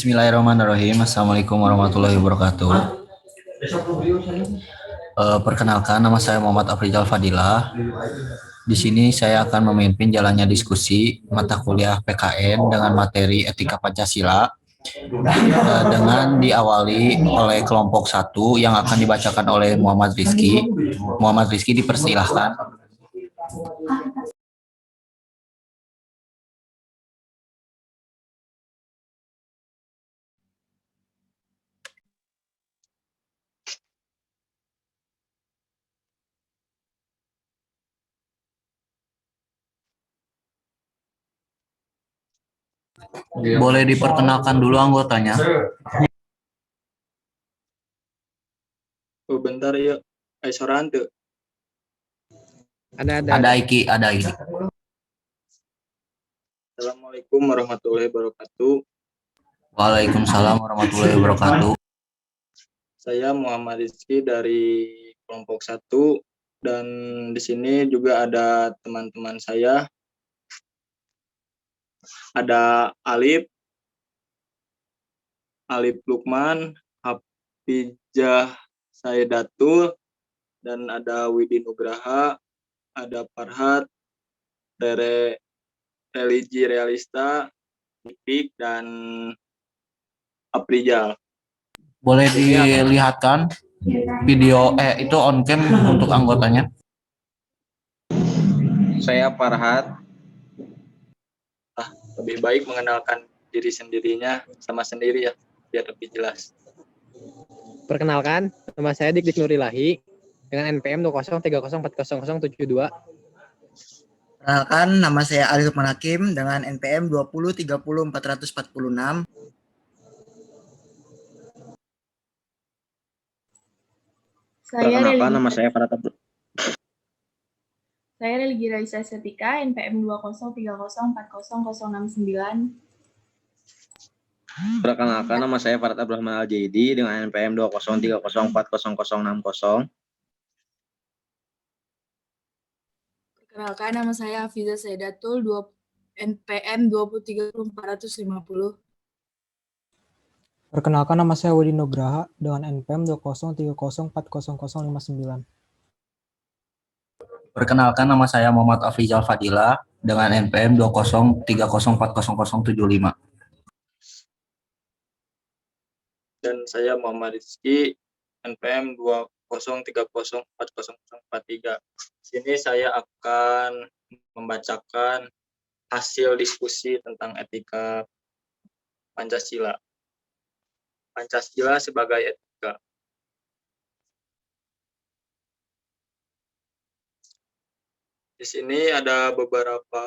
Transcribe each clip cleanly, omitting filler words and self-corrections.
Bismillahirrahmanirrahim. Assalamualaikum warahmatullahi wabarakatuh. Perkenalkan, nama saya Muhammad Afrizal Fadilah. Di sini saya akan memimpin jalannya diskusi mata kuliah PKN dengan materi etika Pancasila, dengan diawali oleh kelompok 1 yang akan dibacakan oleh Muhammad Rizky. Muhammad Rizky, dipersilahkan. Boleh diperkenalkan dulu anggotanya. Oh, bentar ya. Soran tuh. Ada Iki, ada Iki. Assalamualaikum warahmatullahi wabarakatuh. Waalaikumsalam warahmatullahi wabarakatuh. Saya Muhammad Rizky dari kelompok 1 dan di sini juga ada teman-teman saya. Ada Alif Lukman, Hafijah Saidatul, dan ada Widi Nugraha, ada Farhat, Rere Religi Realista, Ipik, dan Aprijal. Boleh dilihatkan video itu on cam untuk anggotanya. Saya Farhat. Lebih baik mengenalkan diri sendirinya sama sendiri ya, biar lebih jelas. Perkenalkan, nama saya Dik Nurilahi dengan NPM 203040072. Perkenalkan, nama saya Ali Lukman Hakim dengan NPM 2030446. Perkenalkan, nama saya Farhat. Saya Religi Raisa Setika, NPM 203040069. Perkenalkan, nama saya Farhat Abdurrahman Al-Jaidi dengan NPM 203040060. Perkenalkan, nama saya Hafizah Saidatul, NPM 23450. Perkenalkan, nama saya Widi Nugraha dengan NPM 203040059. Perkenalkan, nama saya Muhammad Afrizal Fadilah dengan NPM 203040075. Dan saya Muhammad Rizky, NPM 203040043. Sini saya akan membacakan hasil diskusi tentang etika Pancasila. Pancasila sebagai etika. Di sini ada beberapa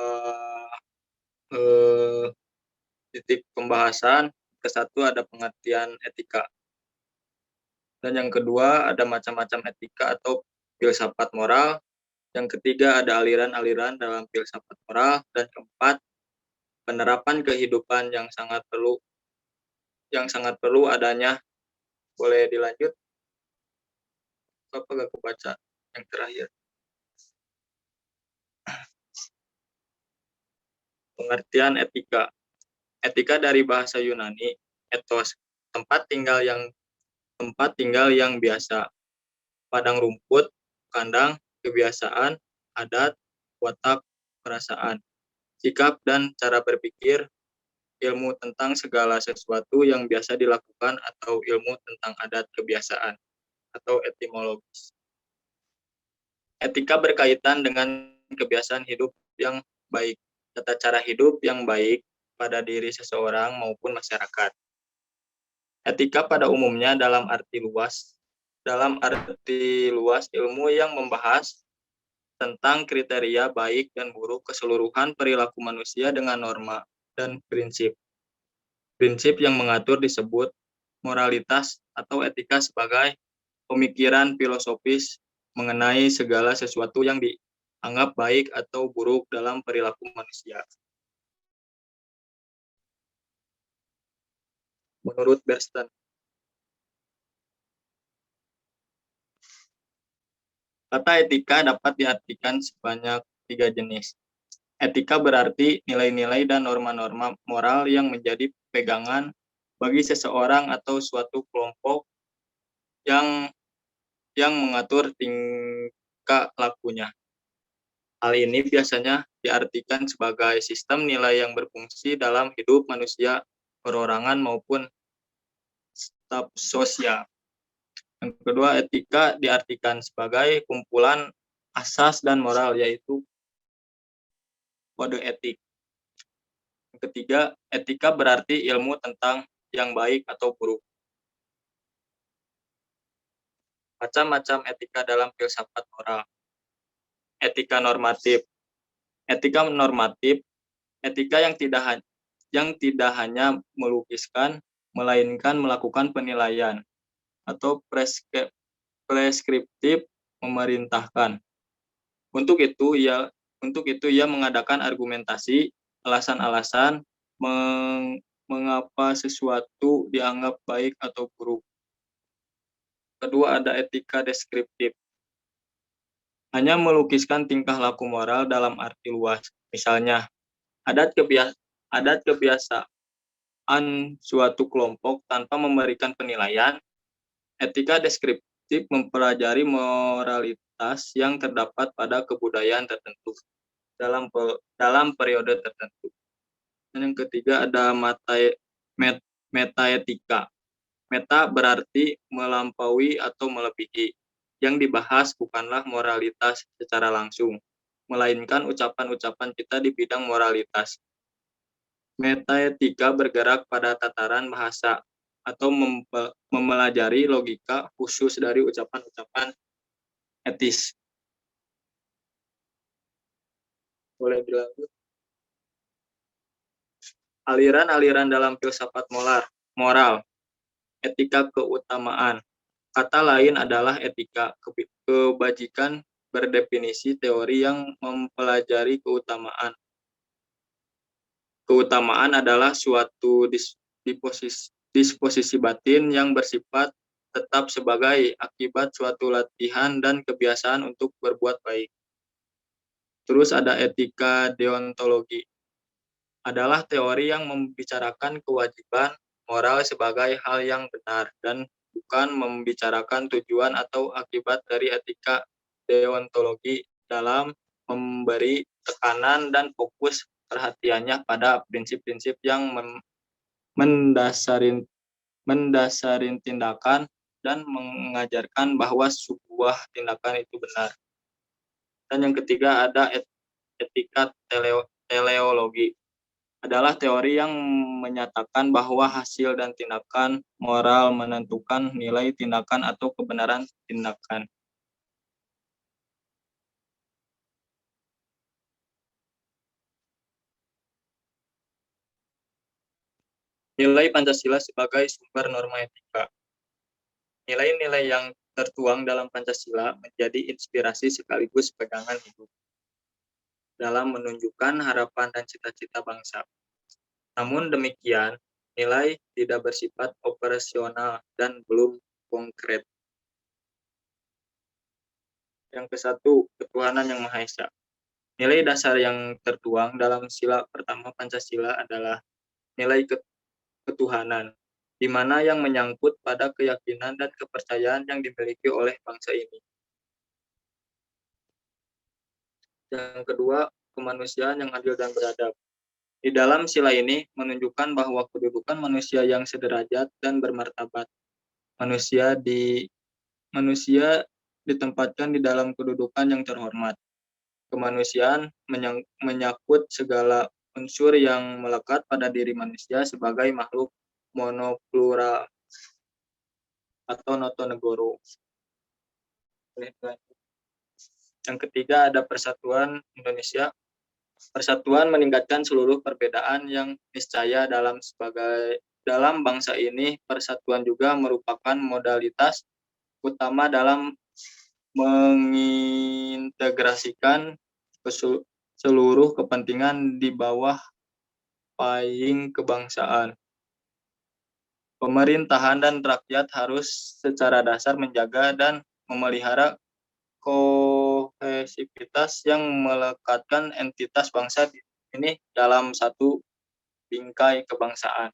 titik pembahasan. Kesatu ada pengertian etika. Dan yang kedua ada macam-macam etika atau filsafat moral. Yang ketiga ada aliran-aliran dalam filsafat moral. Dan keempat, penerapan kehidupan yang sangat perlu adanya. Boleh dilanjut? Apa gak kebaca yang terakhir? Pengertian etika. Etika dari bahasa Yunani, ethos, tempat tinggal yang biasa. Padang rumput, kandang, kebiasaan, adat, watak, perasaan, sikap dan cara berpikir, ilmu tentang segala sesuatu yang biasa dilakukan atau ilmu tentang adat kebiasaan atau etimologis. Etika berkaitan dengan kebiasaan hidup yang baik, tata cara hidup yang baik pada diri seseorang maupun masyarakat. Etika pada umumnya dalam arti luas ilmu yang membahas tentang kriteria baik dan buruk keseluruhan perilaku manusia dengan norma dan prinsip. Prinsip yang mengatur disebut moralitas atau etika sebagai pemikiran filosofis mengenai segala sesuatu yang dianggap baik atau buruk dalam perilaku manusia. Menurut Bernstein, kata etika dapat diartikan sebanyak 3 jenis. Etika berarti nilai-nilai dan norma-norma moral yang menjadi pegangan bagi seseorang atau suatu kelompok yang mengatur tingkah lakunya. Hal ini biasanya diartikan sebagai sistem nilai yang berfungsi dalam hidup manusia perorangan maupun staf sosial. Yang kedua, etika diartikan sebagai kumpulan asas dan moral, yaitu kode etik. Yang ketiga, etika berarti ilmu tentang yang baik atau buruk. Macam-macam etika dalam filsafat moral. Etika normatif. Etika normatif, etika yang tidak hanya melukiskan, melainkan melakukan penilaian atau preskriptif memerintahkan. Untuk itu ia mengadakan argumentasi, alasan-alasan mengapa sesuatu dianggap baik atau buruk. Kedua, ada etika deskriptif. Hanya melukiskan tingkah laku moral dalam arti luas. Misalnya, adat kebiasaan suatu kelompok tanpa memberikan penilaian. Etika deskriptif mempelajari moralitas yang terdapat pada kebudayaan tertentu dalam periode tertentu. Dan yang ketiga ada metaetika. Meta berarti melampaui atau melebihi. Yang dibahas bukanlah moralitas secara langsung, melainkan ucapan-ucapan kita di bidang moralitas. Metaetika bergerak pada tataran bahasa atau mempelajari logika khusus dari ucapan-ucapan etis. Boleh dilanjut. Aliran-aliran dalam filsafat moral. Etika keutamaan. Kata lain adalah etika kebajikan, berdefinisi teori yang mempelajari keutamaan. Keutamaan adalah suatu disposisi batin yang bersifat tetap sebagai akibat suatu latihan dan kebiasaan untuk berbuat baik. Terus ada etika deontologi. Adalah teori yang membicarakan kewajiban moral sebagai hal yang benar dan bukan membicarakan tujuan atau akibat dari etika deontologi dalam memberi tekanan dan fokus perhatiannya pada prinsip-prinsip yang mendasarin tindakan dan mengajarkan bahwa sebuah tindakan itu benar. Dan yang ketiga ada etika teleologi. Adalah teori yang menyatakan bahwa hasil dan tindakan moral menentukan nilai tindakan atau kebenaran tindakan. Nilai Pancasila sebagai sumber norma etika. Nilai-nilai yang tertuang dalam Pancasila menjadi inspirasi sekaligus pegangan hidup dalam menunjukkan harapan dan cita-cita bangsa. Namun demikian, nilai tidak bersifat operasional dan belum konkret. Yang ke-1, ketuhanan yang Maha Esa. Nilai dasar yang tertuang dalam sila pertama Pancasila adalah nilai ketuhanan, di mana yang menyangkut pada keyakinan dan kepercayaan yang dimiliki oleh bangsa ini. Yang kedua, kemanusiaan yang adil dan beradab. Di dalam sila ini menunjukkan bahwa kedudukan manusia yang sederajat dan bermartabat. Manusia ditempatkan di dalam kedudukan yang terhormat. Kemanusiaan menyangkut segala unsur yang melekat pada diri manusia sebagai makhluk monoplural atau notonegoro. Yang ketiga ada Persatuan Indonesia. Persatuan meningkatkan seluruh perbedaan yang niscaya dalam bangsa ini. Persatuan juga merupakan modalitas utama dalam mengintegrasikan seluruh kepentingan di bawah payung kebangsaan. Pemerintahan dan rakyat harus secara dasar menjaga dan memelihara kohesivitas yang melekatkan entitas bangsa ini dalam satu bingkai kebangsaan.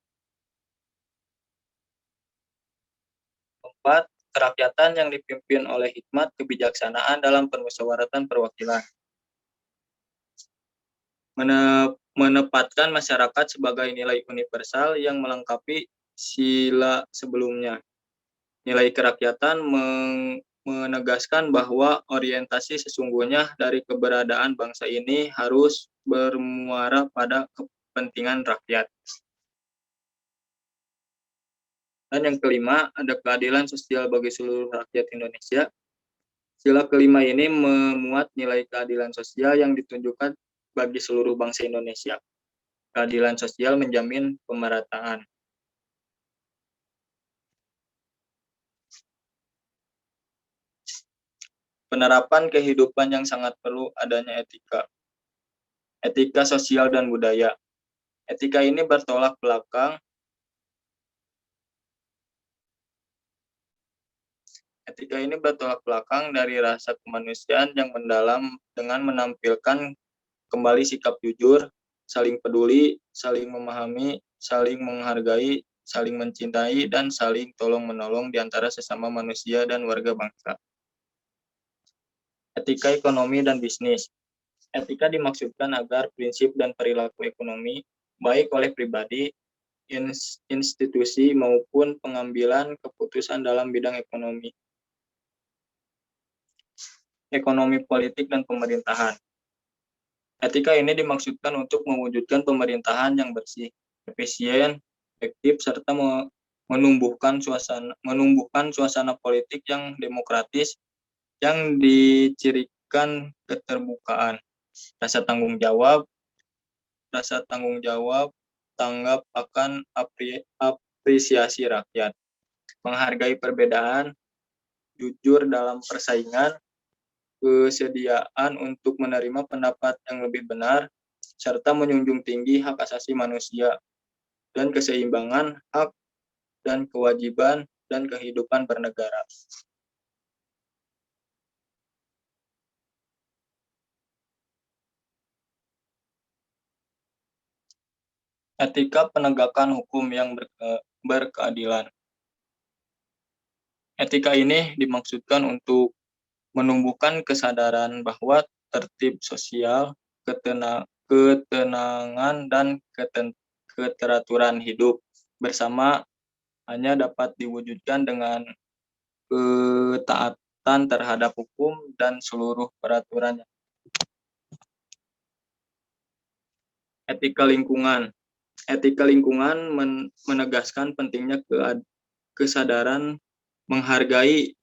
keempat, kerakyatan yang dipimpin oleh hikmat kebijaksanaan dalam permusyawaratan perwakilan. Menempatkan masyarakat sebagai nilai universal yang melengkapi sila sebelumnya. Nilai kerakyatan menegaskan bahwa orientasi sesungguhnya dari keberadaan bangsa ini harus bermuara pada kepentingan rakyat. Dan yang kelima, ada keadilan sosial bagi seluruh rakyat Indonesia. Sila kelima ini memuat nilai keadilan sosial yang ditunjukkan bagi seluruh bangsa Indonesia. Keadilan sosial menjamin pemerataan. Penerapan kehidupan yang sangat perlu adanya etika. Etika sosial dan budaya. Etika ini bertolak belakang dari rasa kemanusiaan yang mendalam dengan menampilkan kembali sikap jujur, saling peduli, saling memahami, saling menghargai, saling mencintai, dan saling tolong-menolong di antara sesama manusia dan warga bangsa. Etika ekonomi dan bisnis. Etika dimaksudkan agar prinsip dan perilaku ekonomi, baik oleh pribadi, institusi, maupun pengambilan keputusan dalam bidang ekonomi politik dan pemerintahan. Etika ini dimaksudkan untuk mewujudkan pemerintahan yang bersih, efisien, efektif, serta menumbuhkan suasana politik yang demokratis yang dicirikan keterbukaan, rasa tanggung jawab, tanggap akan apresiasi rakyat, menghargai perbedaan, jujur dalam persaingan, kesediaan untuk menerima pendapat yang lebih benar, serta menjunjung tinggi hak asasi manusia dan keseimbangan hak dan kewajiban dan kehidupan bernegara. Etika penegakan hukum yang berkeadilan. Etika ini dimaksudkan untuk menumbuhkan kesadaran bahwa tertib sosial, ketenangan, dan keteraturan hidup bersama hanya dapat diwujudkan dengan ketaatan terhadap hukum dan seluruh peraturan. Etika lingkungan. Etika lingkungan menegaskan pentingnya kesadaran menghargai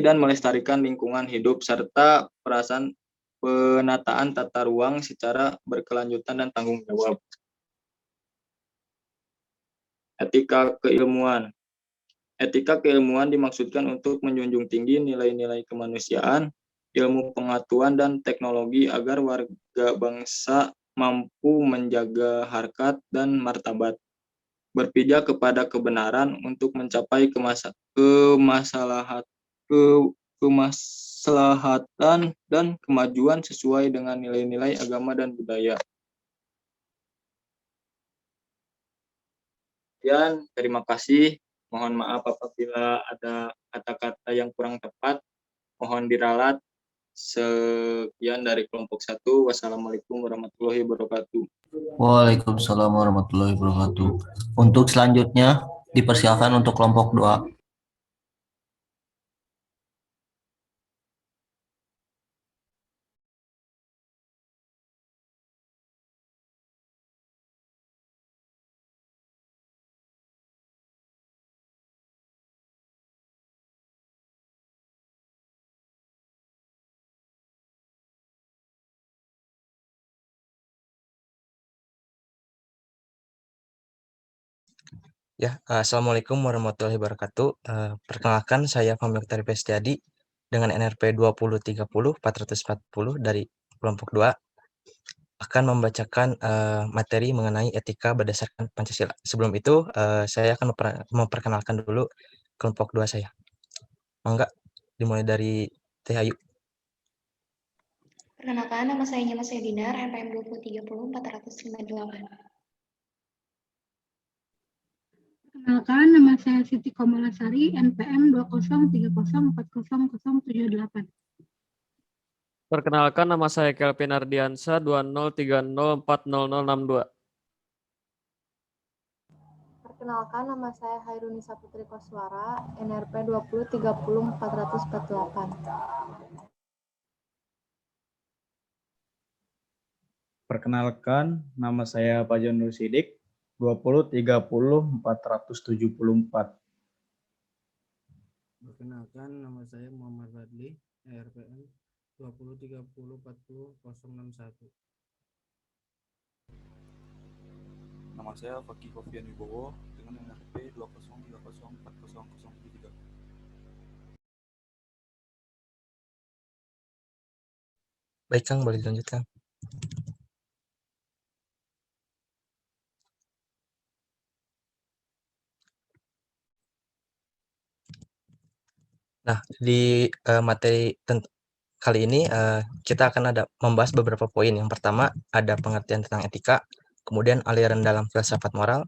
dan melestarikan lingkungan hidup serta perasaan penataan tata ruang secara berkelanjutan dan tanggung jawab. Etika keilmuan. Etika keilmuan dimaksudkan untuk menjunjung tinggi nilai-nilai kemanusiaan, ilmu pengetahuan, dan teknologi agar warga bangsa mampu menjaga harkat dan martabat, berpijak kepada kebenaran untuk mencapai kemaslahatan dan kemajuan sesuai dengan nilai-nilai agama dan budaya. Dan terima kasih. Mohon maaf apabila ada kata-kata yang kurang tepat. Mohon diralat. Sekian dari kelompok 1. Wassalamualaikum warahmatullahi wabarakatuh. Waalaikumsalam warahmatullahi wabarakatuh. Untuk selanjutnya, dipersilakan untuk kelompok 2. Ya, Assalamualaikum warahmatullahi wabarakatuh. Perkenalkan, saya Pamir Tarif Setiadi dengan NRP 2030-440 dari kelompok 2 akan membacakan materi mengenai etika berdasarkan Pancasila. Sebelum itu, saya akan memperkenalkan dulu kelompok 2 saya. Mangga, dimulai dari Teh Ayu. Perkenalkan, nama saya Nyama Dinar, NPM 2030-458. Perkenalkan, nama saya Siti Komalasari, NPM 2030404078. Perkenalkan, nama saya Kelvin Ardiansa, 20304062. Perkenalkan, nama saya Hairunisa Putri Koswara, NRP 2030448. Perkenalkan, nama saya Fajar Nur Sidik, 2030474. Perkenalkan, nama saya Muhammad Radli, RPM 2030404061. Nama saya Fakih Kofian Wibowo dengan NRP 2030404073. Baik Kang, boleh dilanjutkan. Nah, di materi kali ini kita akan membahas beberapa poin. Yang pertama ada pengertian tentang etika, kemudian aliran dalam filsafat moral,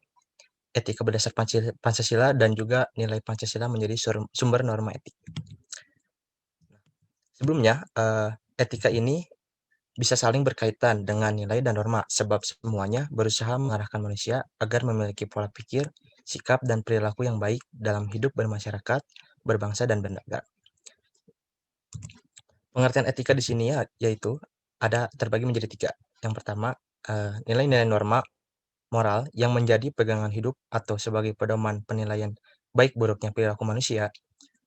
etika berdasar Pancasila, dan juga nilai Pancasila menjadi sumber norma etik. Sebelumnya, etika ini bisa saling berkaitan dengan nilai dan norma, sebab semuanya berusaha mengarahkan manusia agar memiliki pola pikir, sikap, dan perilaku yang baik dalam hidup bermasyarakat, berbangsa, dan bernegara. Pengertian etika di sini yaitu ada terbagi menjadi 3. Yang pertama, nilai-nilai norma moral yang menjadi pegangan hidup atau sebagai pedoman penilaian baik buruknya perilaku manusia,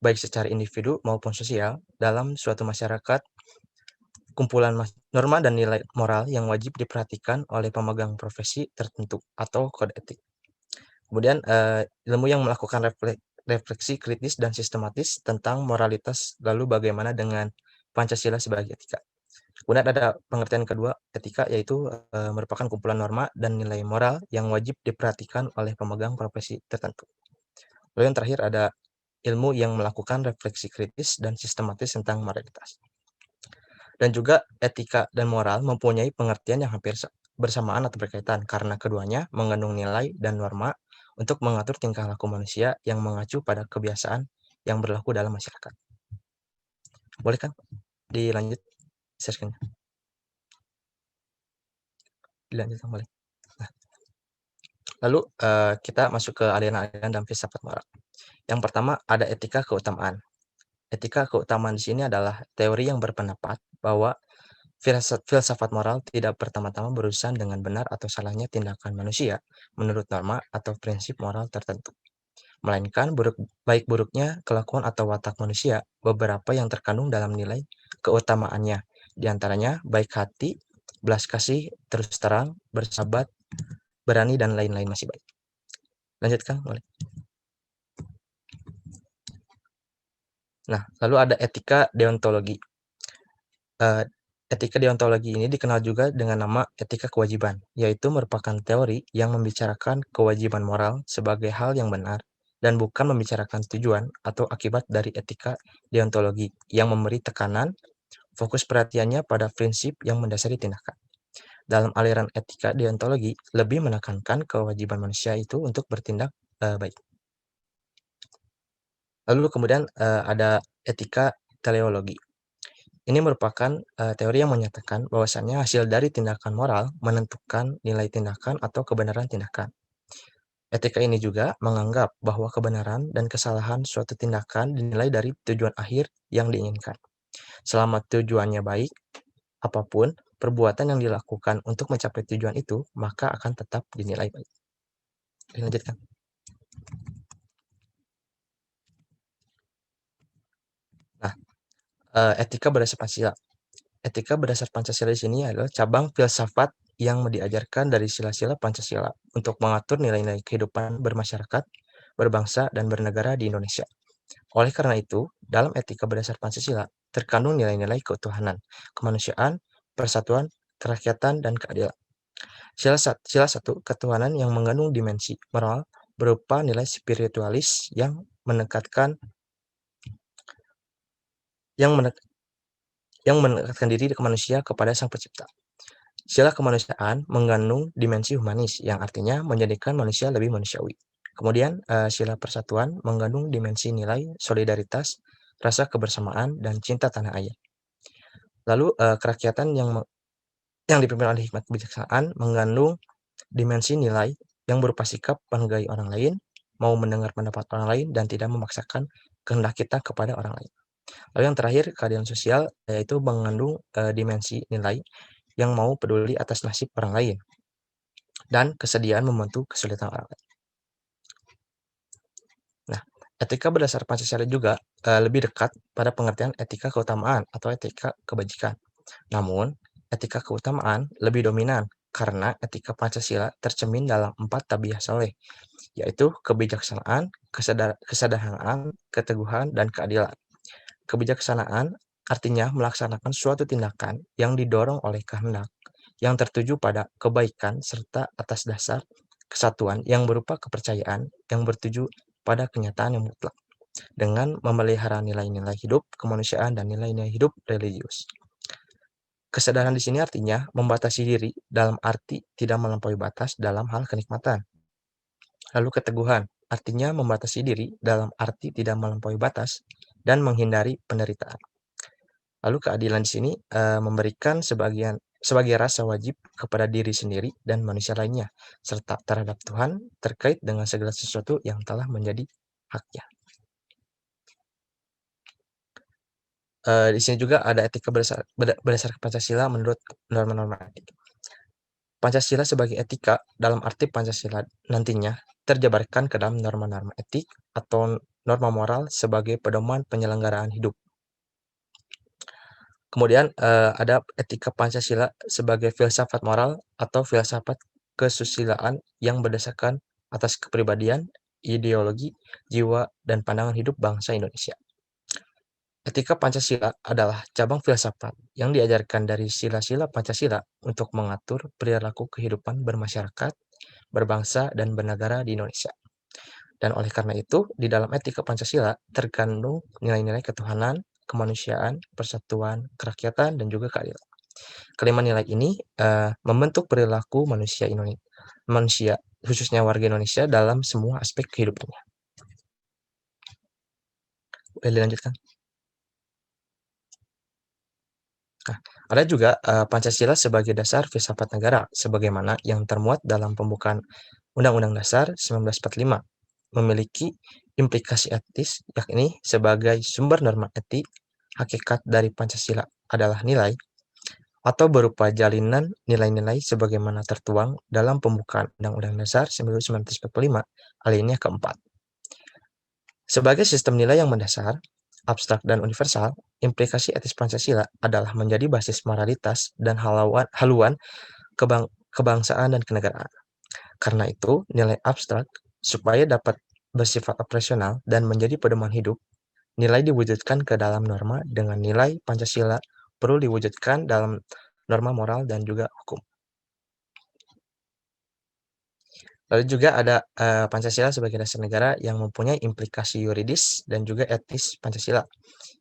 baik secara individu maupun sosial dalam suatu masyarakat. Kumpulan norma dan nilai moral yang wajib diperhatikan oleh pemegang profesi tertentu atau kode etik. Kemudian ilmu yang melakukan refleksi kritis dan sistematis tentang moralitas, lalu bagaimana dengan Pancasila sebagai etika. Kemudian ada pengertian kedua, etika, yaitu merupakan kumpulan norma dan nilai moral yang wajib diperhatikan oleh pemegang profesi tertentu. Lalu yang terakhir ada ilmu yang melakukan refleksi kritis dan sistematis tentang moralitas. Dan juga etika dan moral mempunyai pengertian yang hampir bersamaan atau berkaitan karena keduanya mengandung nilai dan norma untuk mengatur tingkah laku manusia yang mengacu pada kebiasaan yang berlaku dalam masyarakat. Boleh kan dilanjut sessionnya? Dilanjutkan boleh. Nah, lalu kita masuk ke aliran-aliran dalam filsafat moral. Yang pertama ada etika keutamaan. Etika keutamaan di sini adalah teori yang berpendapat bahwa filsafat moral tidak pertama-tama berurusan dengan benar atau salahnya tindakan manusia menurut norma atau prinsip moral tertentu, melainkan baik buruknya kelakuan atau watak manusia, beberapa yang terkandung dalam nilai keutamaannya, diantaranya baik hati, belas kasih, terus terang, bersahabat, berani, dan lain-lain masih baik. Lanjutkan, boleh. Nah, lalu ada etika deontologi. Etika deontologi ini dikenal juga dengan nama etika kewajiban, yaitu merupakan teori yang membicarakan kewajiban moral sebagai hal yang benar dan bukan membicarakan tujuan atau akibat dari etika deontologi yang memberi tekanan, fokus perhatiannya pada prinsip yang mendasari tindakan. Dalam aliran etika deontologi lebih menekankan kewajiban manusia itu untuk bertindak baik. Lalu kemudian ada etika teleologi. Ini merupakan teori yang menyatakan bahwasannya hasil dari tindakan moral menentukan nilai tindakan atau kebenaran tindakan. Etika ini juga menganggap bahwa kebenaran dan kesalahan suatu tindakan dinilai dari tujuan akhir yang diinginkan. Selama tujuannya baik, apapun perbuatan yang dilakukan untuk mencapai tujuan itu, maka akan tetap dinilai baik. Dilanjutkan. Nah, etika berdasar Pancasila. Etika berdasar Pancasila di sini adalah cabang filsafat yang diajarkan dari sila-sila Pancasila untuk mengatur nilai-nilai kehidupan bermasyarakat, berbangsa, dan bernegara di Indonesia. Oleh karena itu, dalam etika berdasar Pancasila terkandung nilai-nilai keutuhanan, kemanusiaan, persatuan, kerakyatan, dan keadilan. Sila satu, ketuhanan yang mengandung dimensi moral berupa nilai spiritualis yang mendekatkan diri ke manusia kepada Sang Pencipta. Sila kemanusiaan mengandung dimensi humanis yang artinya menjadikan manusia lebih manusiawi. Kemudian sila persatuan mengandung dimensi nilai solidaritas, rasa kebersamaan, dan cinta tanah air. Lalu kerakyatan yang dipimpin oleh hikmat kebijaksanaan mengandung dimensi nilai yang berupa sikap menghargai orang lain, mau mendengar pendapat orang lain, dan tidak memaksakan kehendak kita kepada orang lain. Lalu yang terakhir, keadilan sosial, yaitu mengandung dimensi nilai yang mau peduli atas nasib orang lain dan kesediaan membantu kesulitan orang lain. Nah, etika berdasar Pancasila juga lebih dekat pada pengertian etika keutamaan atau etika kebajikan. Namun, etika keutamaan lebih dominan karena etika Pancasila tercermin dalam 4 tabiah saleh, yaitu kebijaksanaan, kesederhanaan, keteguhan, dan keadilan. Kebijaksanaan artinya melaksanakan suatu tindakan yang didorong oleh kehendak, yang tertuju pada kebaikan serta atas dasar kesatuan yang berupa kepercayaan yang bertuju pada kenyataan yang mutlak, dengan memelihara nilai-nilai hidup kemanusiaan dan nilai-nilai hidup religius. Kesadaran di sini artinya membatasi diri dalam arti tidak melampaui batas dalam hal kenikmatan. Lalu keteguhan artinya membatasi diri dalam arti tidak melampaui batas dan menghindari penderitaan. Lalu keadilan di sini memberikan sebagai rasa wajib kepada diri sendiri dan manusia lainnya, serta terhadap Tuhan terkait dengan segala sesuatu yang telah menjadi haknya. Di sini juga ada etika berdasarkan Pancasila menurut norma-norma etik. Pancasila sebagai etika dalam arti Pancasila nantinya terjabarkan ke dalam norma-norma etik atau norma moral sebagai pedoman penyelenggaraan hidup. Kemudian ada etika Pancasila sebagai filsafat moral atau filsafat kesusilaan yang berdasarkan atas kepribadian, ideologi, jiwa, dan pandangan hidup bangsa Indonesia. Etika Pancasila adalah cabang filsafat yang diajarkan dari sila-sila Pancasila untuk mengatur perilaku kehidupan bermasyarakat, berbangsa, dan bernegara di Indonesia. Dan oleh karena itu, di dalam etika Pancasila terkandung nilai-nilai ketuhanan, kemanusiaan, persatuan, kerakyatan, dan juga keadilan. Kelima nilai ini membentuk perilaku manusia, khususnya warga Indonesia, dalam semua aspek kehidupannya. Boleh dilanjutkan? Nah, ada juga Pancasila sebagai dasar filsafat negara, sebagaimana yang termuat dalam pembukaan Undang-Undang Dasar 1945, memiliki implikasi etis, yakni sebagai sumber norma etik, hakikat dari Pancasila adalah nilai, atau berupa jalinan nilai-nilai sebagaimana tertuang dalam pembukaan Undang-Undang Dasar 1945, alinea keempat. Sebagai sistem nilai yang mendasar, abstrak dan universal, implikasi etis Pancasila adalah menjadi basis moralitas dan haluan kebangsaan dan kenegaraan. Karena itu, nilai abstrak supaya dapat bersifat operasional dan menjadi pedoman hidup, nilai diwujudkan ke dalam norma dengan nilai Pancasila perlu diwujudkan dalam norma moral dan juga hukum. Lalu juga ada Pancasila sebagai dasar negara yang mempunyai implikasi yuridis dan juga etis Pancasila.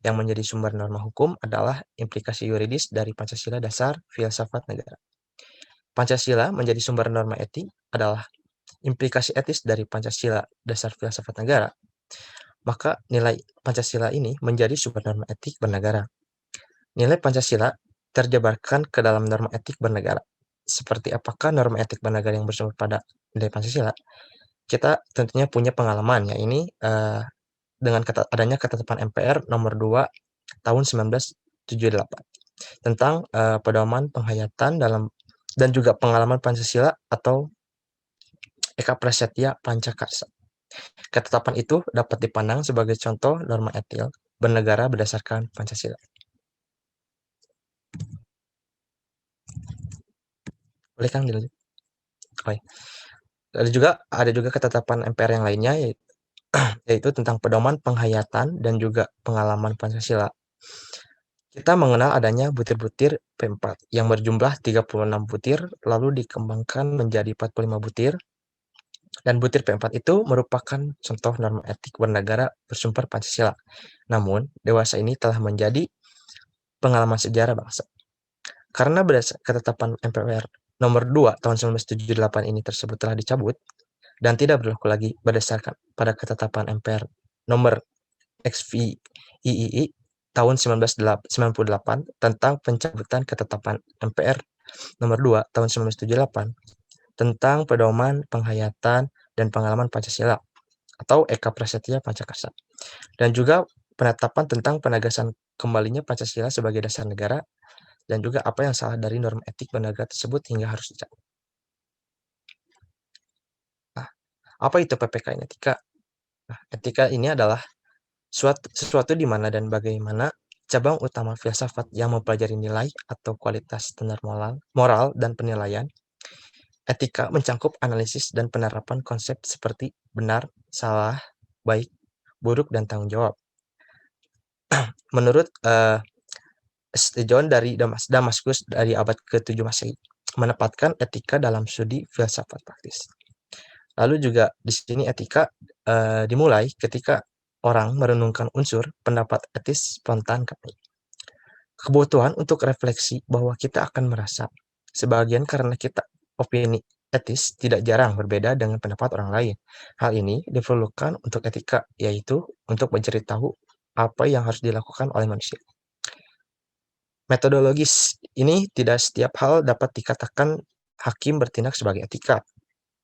Yang menjadi sumber norma hukum adalah implikasi yuridis dari Pancasila dasar filsafat negara. Pancasila menjadi sumber norma etik adalah implikasi etis dari Pancasila dasar filsafat negara. Maka nilai Pancasila ini menjadi sumber norma etik bernegara. Nilai Pancasila terjabarkan ke dalam norma etik bernegara. Seperti apakah norma etik bernegara yang bersumber pada nilai Pancasila? Kita tentunya punya pengalaman, ya ini dengan adanya ketetapan MPR nomor 2 tahun 1978 tentang pedoman penghayatan dan juga pengalaman Pancasila atau Eka Prasetya Pancakarsa. Ketetapan itu dapat dipandang sebagai contoh norma etik bernegara berdasarkan Pancasila. Boleh Kang dilanjut? Oke. Ada juga ketetapan MPR yang lainnya, yaitu tentang pedoman penghayatan dan juga pengalaman Pancasila. Kita mengenal adanya butir-butir P4 yang berjumlah 36 butir, lalu dikembangkan menjadi 45 butir, dan butir P4 itu merupakan contoh norma etik bernegara bersumber Pancasila. Namun, dewasa ini telah menjadi pengalaman sejarah bangsa. Karena berdasarkan ketetapan MPR nomor 2 tahun 1978 ini tersebut telah dicabut, dan tidak berlaku lagi berdasarkan pada ketetapan MPR nomor XVI tahun 1998 tentang pencabutan ketetapan MPR nomor 2 tahun 1978 tentang pedoman penghayatan dan pengalaman Pancasila atau Eka Prasetya Pancakarsa, dan juga penetapan tentang penegasan kembalinya Pancasila sebagai dasar negara, dan juga apa yang salah dari norma etik bernegara tersebut hingga harus dicabut. Nah, apa itu PPKN etika? Nah, etika ini adalah sesuatu di mana dan bagaimana cabang utama filsafat yang mempelajari nilai atau kualitas standar moral dan penilaian. Etika mencangkup analisis dan penerapan konsep seperti benar, salah, baik, buruk, dan tanggung jawab. Menurut John dari Damaskus dari abad ke-7 Masehi, menempatkan etika dalam studi filsafat praktis. Lalu juga di sini etika dimulai ketika orang merenungkan unsur pendapat etis spontan kami. Kebutuhan untuk refleksi bahwa kita akan merasa sebagian karena kita opini etis tidak jarang berbeda dengan pendapat orang lain. Hal ini diperlukan untuk etika, yaitu untuk mencari tahu apa yang harus dilakukan oleh manusia. Metodologis ini tidak setiap hal dapat dikatakan hakim bertindak sebagai etika.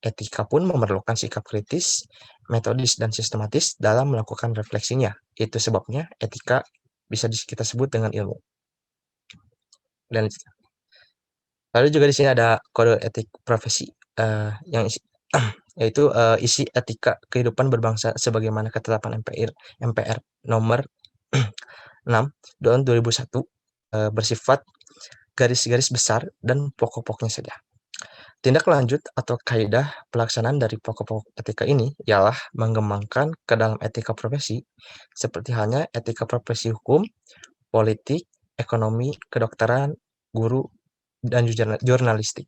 Etika pun memerlukan sikap kritis, metodis, dan sistematis dalam melakukan refleksinya. Itu sebabnya etika bisa kita sebut dengan ilmu. Dan lalu juga di sini ada kode etik profesi yang yaitu isi etika kehidupan berbangsa sebagaimana ketetapan MPR nomor 6 tahun 2001 bersifat garis-garis besar dan pokok-pokoknya saja. Tindak lanjut atau kaidah pelaksanaan dari pokok-pokok etika ini ialah mengembangkan ke dalam etika profesi seperti halnya etika profesi hukum, politik, ekonomi, kedokteran, guru, dan jurnalistik.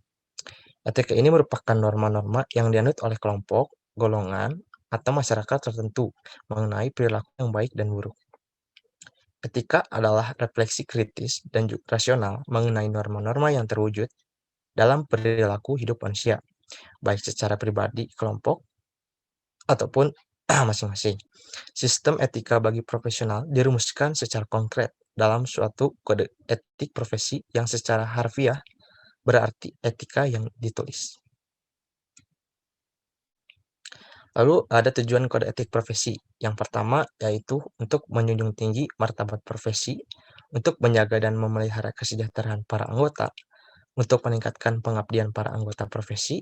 Etika ini merupakan norma-norma yang dianut oleh kelompok, golongan, atau masyarakat tertentu mengenai perilaku yang baik dan buruk. Etika adalah refleksi kritis dan rasional mengenai norma-norma yang terwujud dalam perilaku hidup manusia, baik secara pribadi, kelompok, ataupun masing-masing. Sistem etika bagi profesional dirumuskan secara konkret dalam suatu kode etik profesi yang secara harfiah berarti etika yang ditulis. Lalu ada tujuan kode etik profesi. Yang pertama yaitu untuk menjunjung tinggi martabat profesi, untuk menjaga dan memelihara kesejahteraan para anggota, untuk meningkatkan pengabdian para anggota profesi,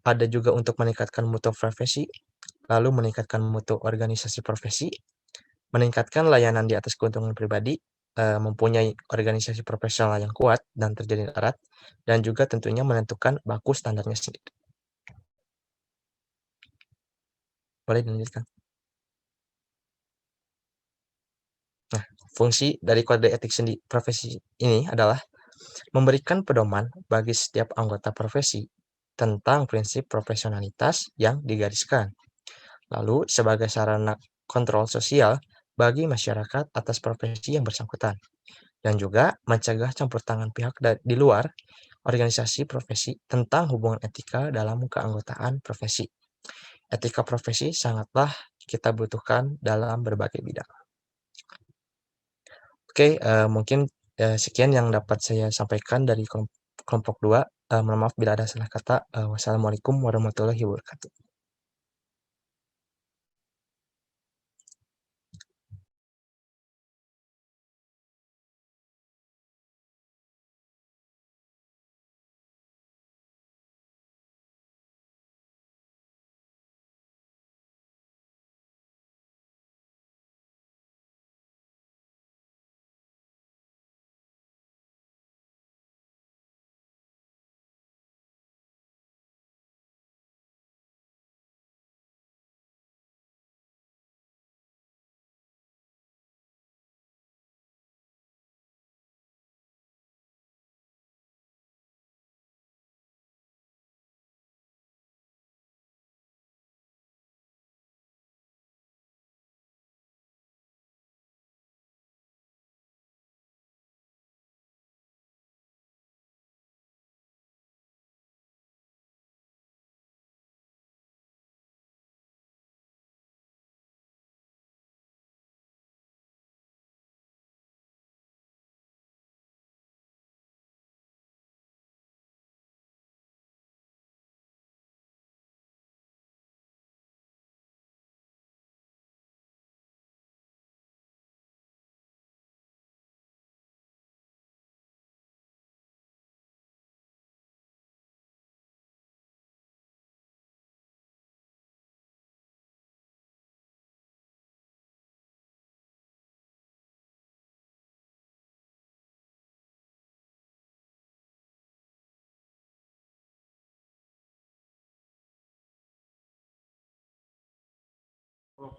ada juga untuk meningkatkan mutu profesi, lalu meningkatkan mutu organisasi profesi, meningkatkan layanan di atas keuntungan pribadi, mempunyai organisasi profesional yang kuat dan terjalin erat, dan juga tentunya menentukan baku standarnya sendiri. Boleh dilanjutkan. Nah, fungsi dari kode etik profesi ini adalah memberikan pedoman bagi setiap anggota profesi tentang prinsip profesionalitas yang digariskan. Lalu, sebagai sarana kontrol sosial bagi masyarakat atas profesi yang bersangkutan. Dan juga mencegah campur tangan pihak di luar organisasi profesi tentang hubungan etika dalam keanggotaan profesi. Etika profesi sangatlah kita butuhkan dalam berbagai bidang. Oke, mungkin sekian yang dapat saya sampaikan dari kelompok 2. Mohon maaf bila ada salah kata. Wassalamualaikum warahmatullahi wabarakatuh. Untuk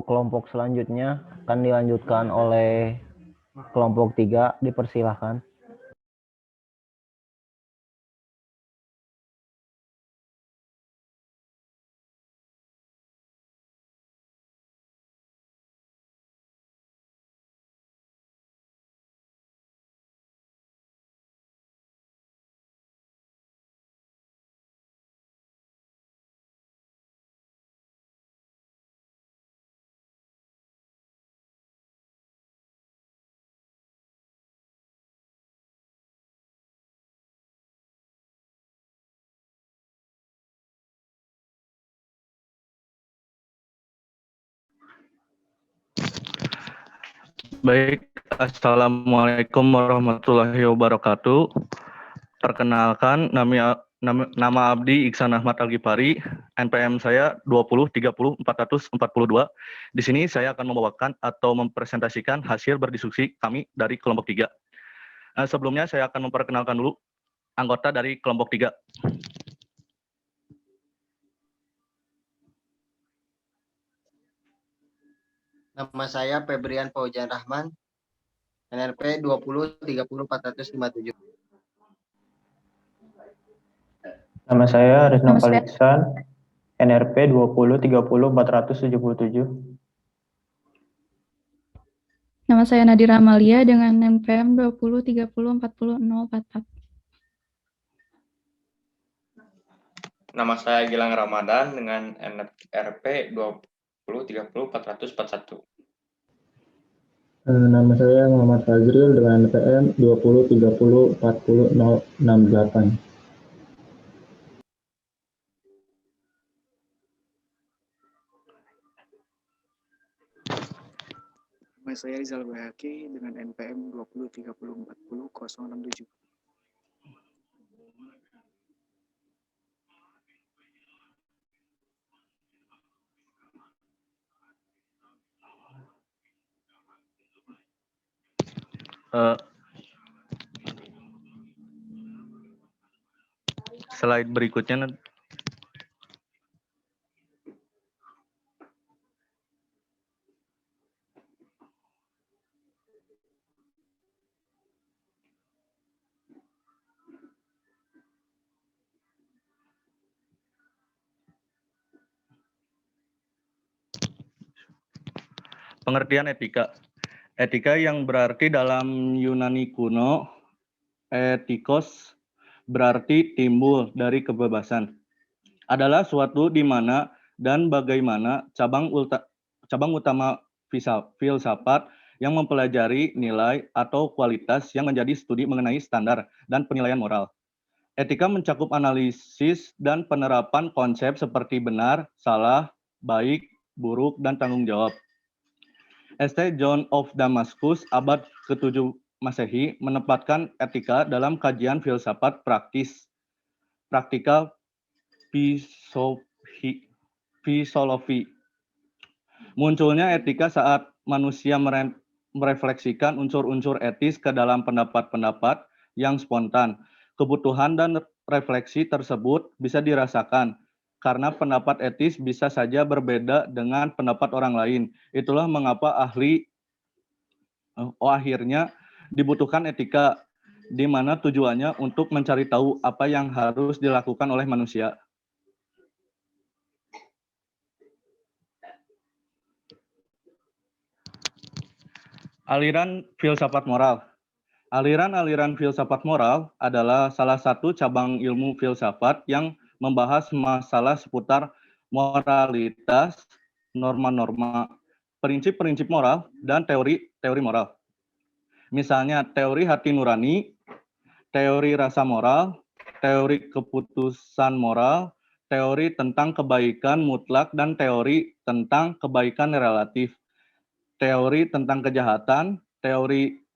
kelompok selanjutnya akan dilanjutkan oleh kelompok 3, dipersilahkan. Baik, Assalamualaikum warahmatullahi wabarakatuh. Perkenalkan, nama Abdi Iksan Ahmad Al-Ghifari, NPM saya 20300442. Di sini saya akan membawakan atau mempresentasikan hasil berdiskusi kami dari kelompok 3. Sebelumnya saya akan memperkenalkan dulu anggota dari kelompok 3. Nama saya Febrian Faujan Rahman, NRP 20300457. Nama saya Aris Noval Iksan, NRP 20300477. Nama saya Nadira Amalia dengan NPM 20304044. Nama saya Gilang Ramadan dengan NRP 20300441. Nama saya Muhammad Fazril dengan NPM 20304068. Nama saya Rizal Bayhaqi dengan NPM 2030400067. Slide berikutnya. Pengertian etika. Etika yang berarti dalam Yunani kuno, etikos berarti timbul dari kebebasan. Adalah suatu di mana dan bagaimana cabang utama filsafat yang mempelajari nilai atau kualitas yang menjadi studi mengenai standar dan penilaian moral. Etika mencakup analisis dan penerapan konsep seperti benar, salah, baik, buruk, dan tanggung jawab. St. John of Damascus, abad ke-7 Masehi, menempatkan etika dalam kajian filsafat praktikal filosofi. Munculnya etika saat manusia merefleksikan unsur-unsur etis ke dalam pendapat-pendapat yang spontan. Kebutuhan dan refleksi tersebut bisa dirasakan karena pendapat etis bisa saja berbeda dengan pendapat orang lain. Itulah mengapa akhirnya dibutuhkan etika, di mana tujuannya untuk mencari tahu apa yang harus dilakukan oleh manusia. Aliran filsafat moral. Aliran-aliran filsafat moral adalah salah satu cabang ilmu filsafat yang membahas masalah seputar moralitas, norma-norma, prinsip-prinsip moral, dan teori-teori moral. Misalnya teori hati nurani, teori rasa moral, teori keputusan moral, teori tentang kebaikan mutlak, dan teori tentang kebaikan relatif, teori tentang kejahatan, teori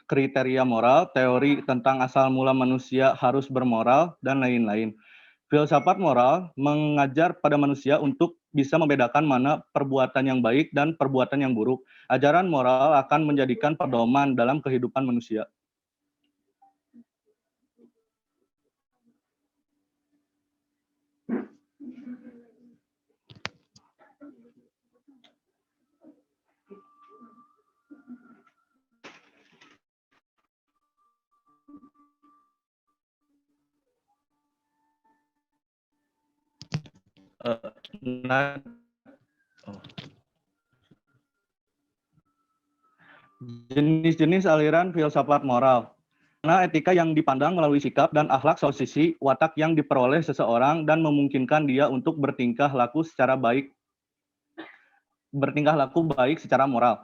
kriteria moral, teori tentang asal mula manusia harus bermoral, dan lain-lain. Filsafat moral mengajar pada manusia untuk bisa membedakan mana perbuatan yang baik dan perbuatan yang buruk. Ajaran moral akan menjadikan pedoman dalam kehidupan manusia. Jenis-jenis aliran filsafat moral. Karena etika yang dipandang melalui sikap dan akhlak sisi watak yang diperoleh seseorang dan memungkinkan dia untuk bertingkah laku baik secara moral.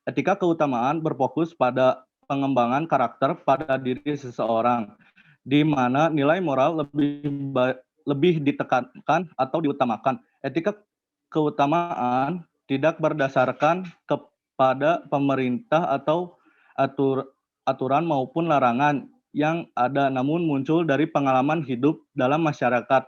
Etika keutamaan berfokus pada pengembangan karakter pada diri seseorang, di mana nilai moral lebih ditekankan atau diutamakan. Etika keutamaan tidak berdasarkan kepada pemerintah atau aturan maupun larangan yang ada, namun muncul dari pengalaman hidup dalam masyarakat,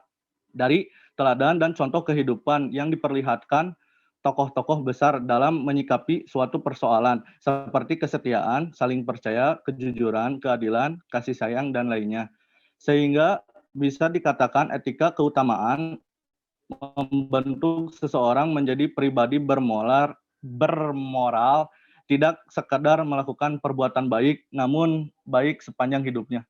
dari teladan dan contoh kehidupan yang diperlihatkan tokoh-tokoh besar dalam menyikapi suatu persoalan, seperti kesetiaan, saling percaya, kejujuran, keadilan, kasih sayang, dan lainnya. Sehingga bisa dikatakan etika keutamaan membentuk seseorang menjadi pribadi bermoral, tidak sekadar melakukan perbuatan baik, namun baik sepanjang hidupnya.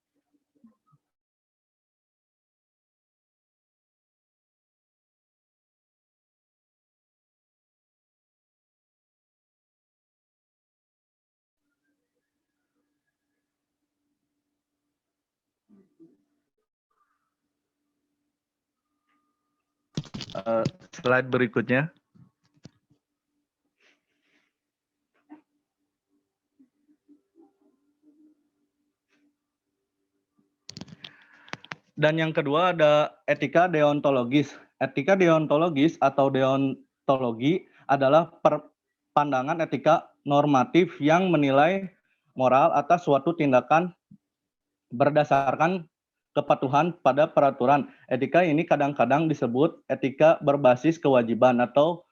Slide berikutnya. Dan yang kedua ada etika deontologis. Etika deontologis atau deontologi adalah pandangan etika normatif yang menilai moral atas suatu tindakan berdasarkan kepatuhan pada peraturan. Etika ini kadang-kadang disebut etika berbasis kewajiban atau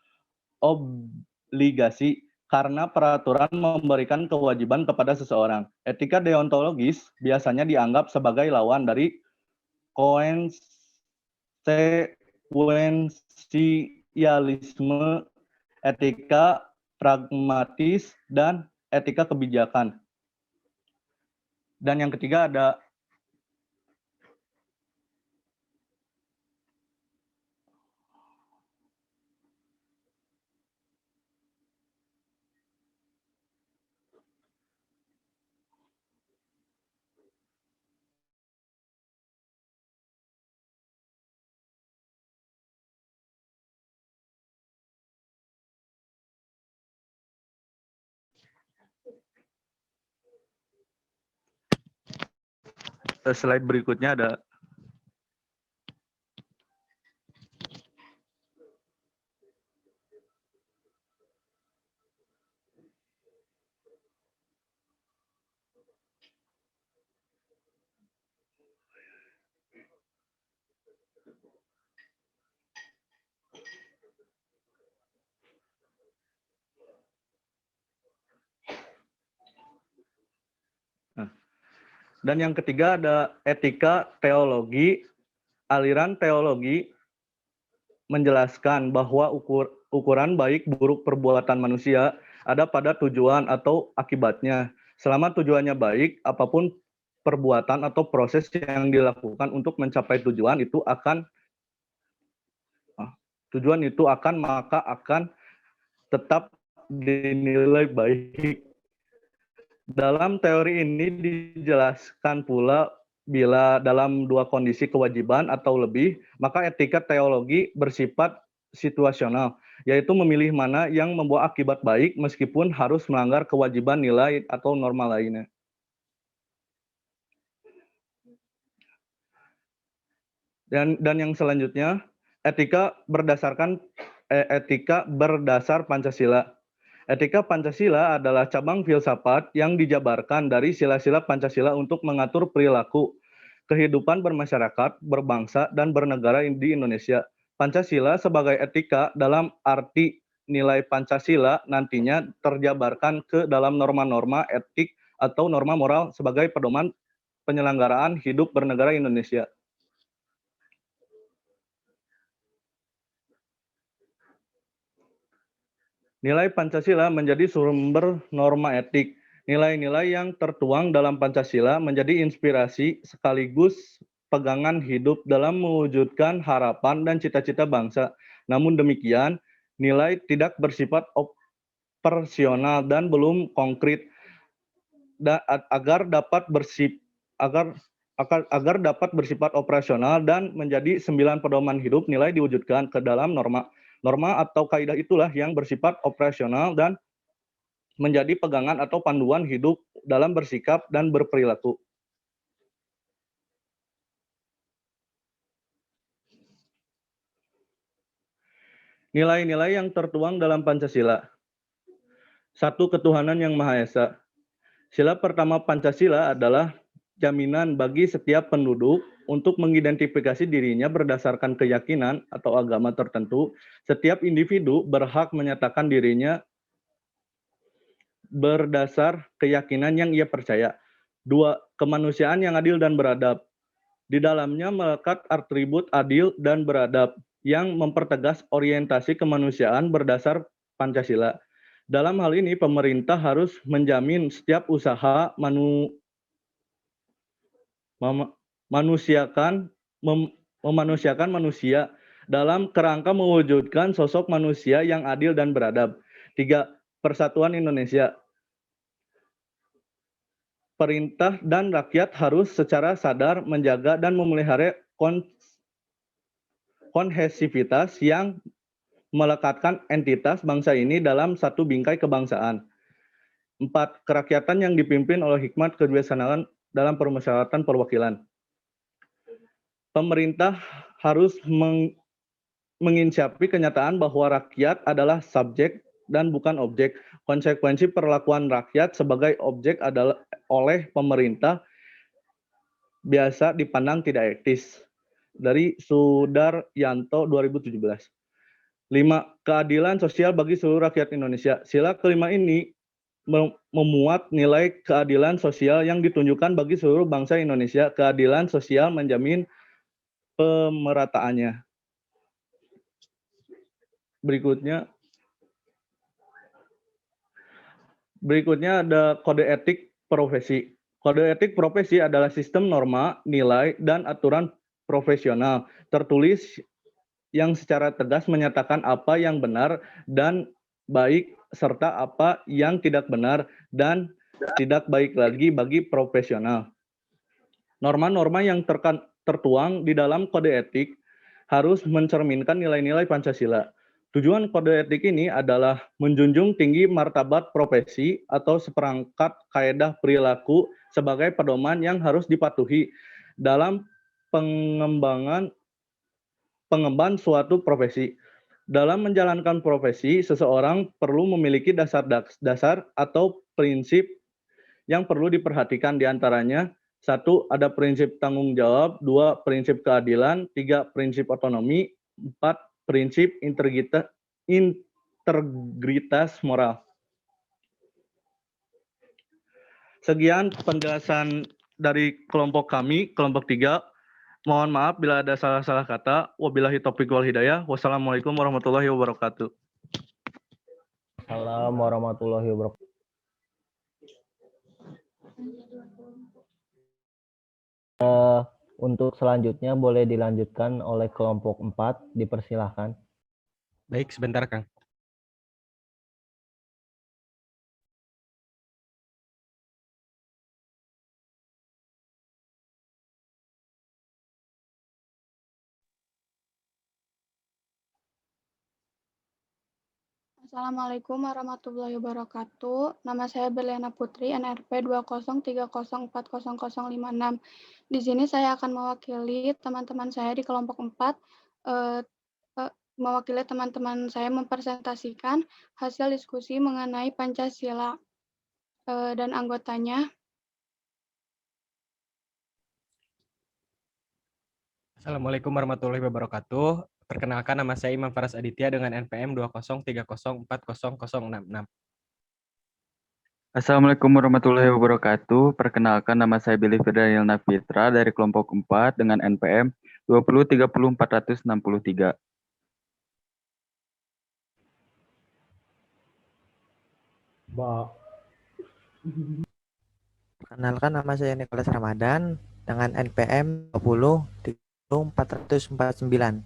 obligasi, karena peraturan memberikan kewajiban kepada seseorang. Etika deontologis biasanya dianggap sebagai lawan dari konsekuensialisme, etika pragmatis, dan etika kebijakan. Dan yang ketiga ada slide berikutnya ada dan yang ketiga ada etika teologi. Aliran teologi menjelaskan bahwa ukuran baik buruk perbuatan manusia ada pada tujuan atau akibatnya. Selama tujuannya baik, apapun perbuatan atau proses yang dilakukan untuk mencapai tujuan itu akan maka akan tetap dinilai baik. Dalam teori ini dijelaskan pula bila dalam dua kondisi kewajiban atau lebih, maka etika teologi bersifat situasional, yaitu memilih mana yang membawa akibat baik meskipun harus melanggar kewajiban nilai atau norma lainnya. Dan yang selanjutnya, etika berdasar Pancasila. Etika Pancasila adalah cabang filsafat yang dijabarkan dari sila-sila Pancasila untuk mengatur perilaku, kehidupan bermasyarakat, berbangsa, dan bernegara di Indonesia. Pancasila sebagai etika dalam arti nilai Pancasila nantinya terjabarkan ke dalam norma-norma etik atau norma moral sebagai pedoman penyelenggaraan hidup bernegara Indonesia. Nilai Pancasila menjadi sumber norma etik. Nilai-nilai yang tertuang dalam Pancasila menjadi inspirasi sekaligus pegangan hidup dalam mewujudkan harapan dan cita-cita bangsa. Namun demikian, nilai tidak bersifat operasional dan belum konkret agar dapat bersifat operasional dan menjadi 9 pedoman hidup. Nilai diwujudkan ke dalam norma atau kaidah itulah yang bersifat operasional dan menjadi pegangan atau panduan hidup dalam bersikap dan berperilaku. Nilai-nilai yang tertuang dalam Pancasila. 1. Ketuhanan yang Maha Esa. Sila pertama Pancasila adalah jaminan bagi setiap penduduk untuk mengidentifikasi dirinya berdasarkan keyakinan atau agama tertentu. Setiap individu berhak menyatakan dirinya berdasar keyakinan yang ia percaya. 2. Kemanusiaan yang adil dan beradab. Di dalamnya melekat atribut adil dan beradab yang mempertegas orientasi kemanusiaan berdasar Pancasila. Dalam hal ini, pemerintah harus menjamin setiap usaha memanusiakan manusia dalam kerangka mewujudkan sosok manusia yang adil dan beradab. 3. Persatuan Indonesia. Perintah dan rakyat harus secara sadar menjaga dan memelihara kohesivitas yang melekatkan entitas bangsa ini dalam satu bingkai kebangsaan. 4. Kerakyatan yang dipimpin oleh hikmat kebijaksanaan dalam permusyawaratan perwakilan. Pemerintah harus menginsyafi kenyataan bahwa rakyat adalah subjek dan bukan objek. Konsekuensi perlakuan rakyat sebagai objek adalah oleh pemerintah biasa dipandang tidak etis. Dari Sudaryanto 2017. 5. Keadilan sosial bagi seluruh rakyat Indonesia. Sila kelima ini memuat nilai keadilan sosial yang ditunjukkan bagi seluruh bangsa Indonesia. Keadilan sosial menjamin pemerataannya. Berikutnya ada kode etik profesi. Kode etik profesi adalah sistem norma, nilai, dan aturan profesional tertulis yang secara tegas menyatakan apa yang benar dan baik serta apa yang tidak benar dan tidak baik lagi bagi profesional. Norma-norma yang tertuang di dalam kode etik harus mencerminkan nilai-nilai Pancasila. Tujuan kode etik ini adalah menjunjung tinggi martabat profesi atau seperangkat kaedah perilaku sebagai pedoman yang harus dipatuhi dalam pengemban suatu profesi. Dalam menjalankan profesi, seseorang perlu memiliki dasar-dasar atau prinsip yang perlu diperhatikan, diantaranya 1. Ada prinsip tanggung jawab, 2. Prinsip keadilan, 3. Prinsip otonomi, 4. Prinsip integritas moral. Sekian penjelasan dari kelompok kami, kelompok 3. Mohon maaf bila ada salah-salah kata. Wabillahi taufiq wal hidayah. Wassalamualaikum warahmatullahi wabarakatuh. Assalamualaikum warahmatullahi wabarakatuh. Untuk selanjutnya boleh dilanjutkan oleh kelompok 4, dipersilahkan. Baik, sebentar Kang. Assalamualaikum warahmatullahi wabarakatuh. Nama saya Berliana Putri, NRP 20304056. Di sini saya akan mewakili teman-teman saya di kelompok 4, mewakili teman-teman saya mempresentasikan hasil diskusi mengenai Pancasila dan anggotanya. Assalamualaikum warahmatullahi wabarakatuh. Perkenalkan, nama saya Imam Faras Aditya dengan NPM 20304066. Assalamualaikum warahmatullahi wabarakatuh. Perkenalkan, nama saya Billy Firdail Nafitra dari kelompok 4 dengan NPM 2030463. Perkenalkan, nama saya Nicholas Ramadan dengan NPM 2030449.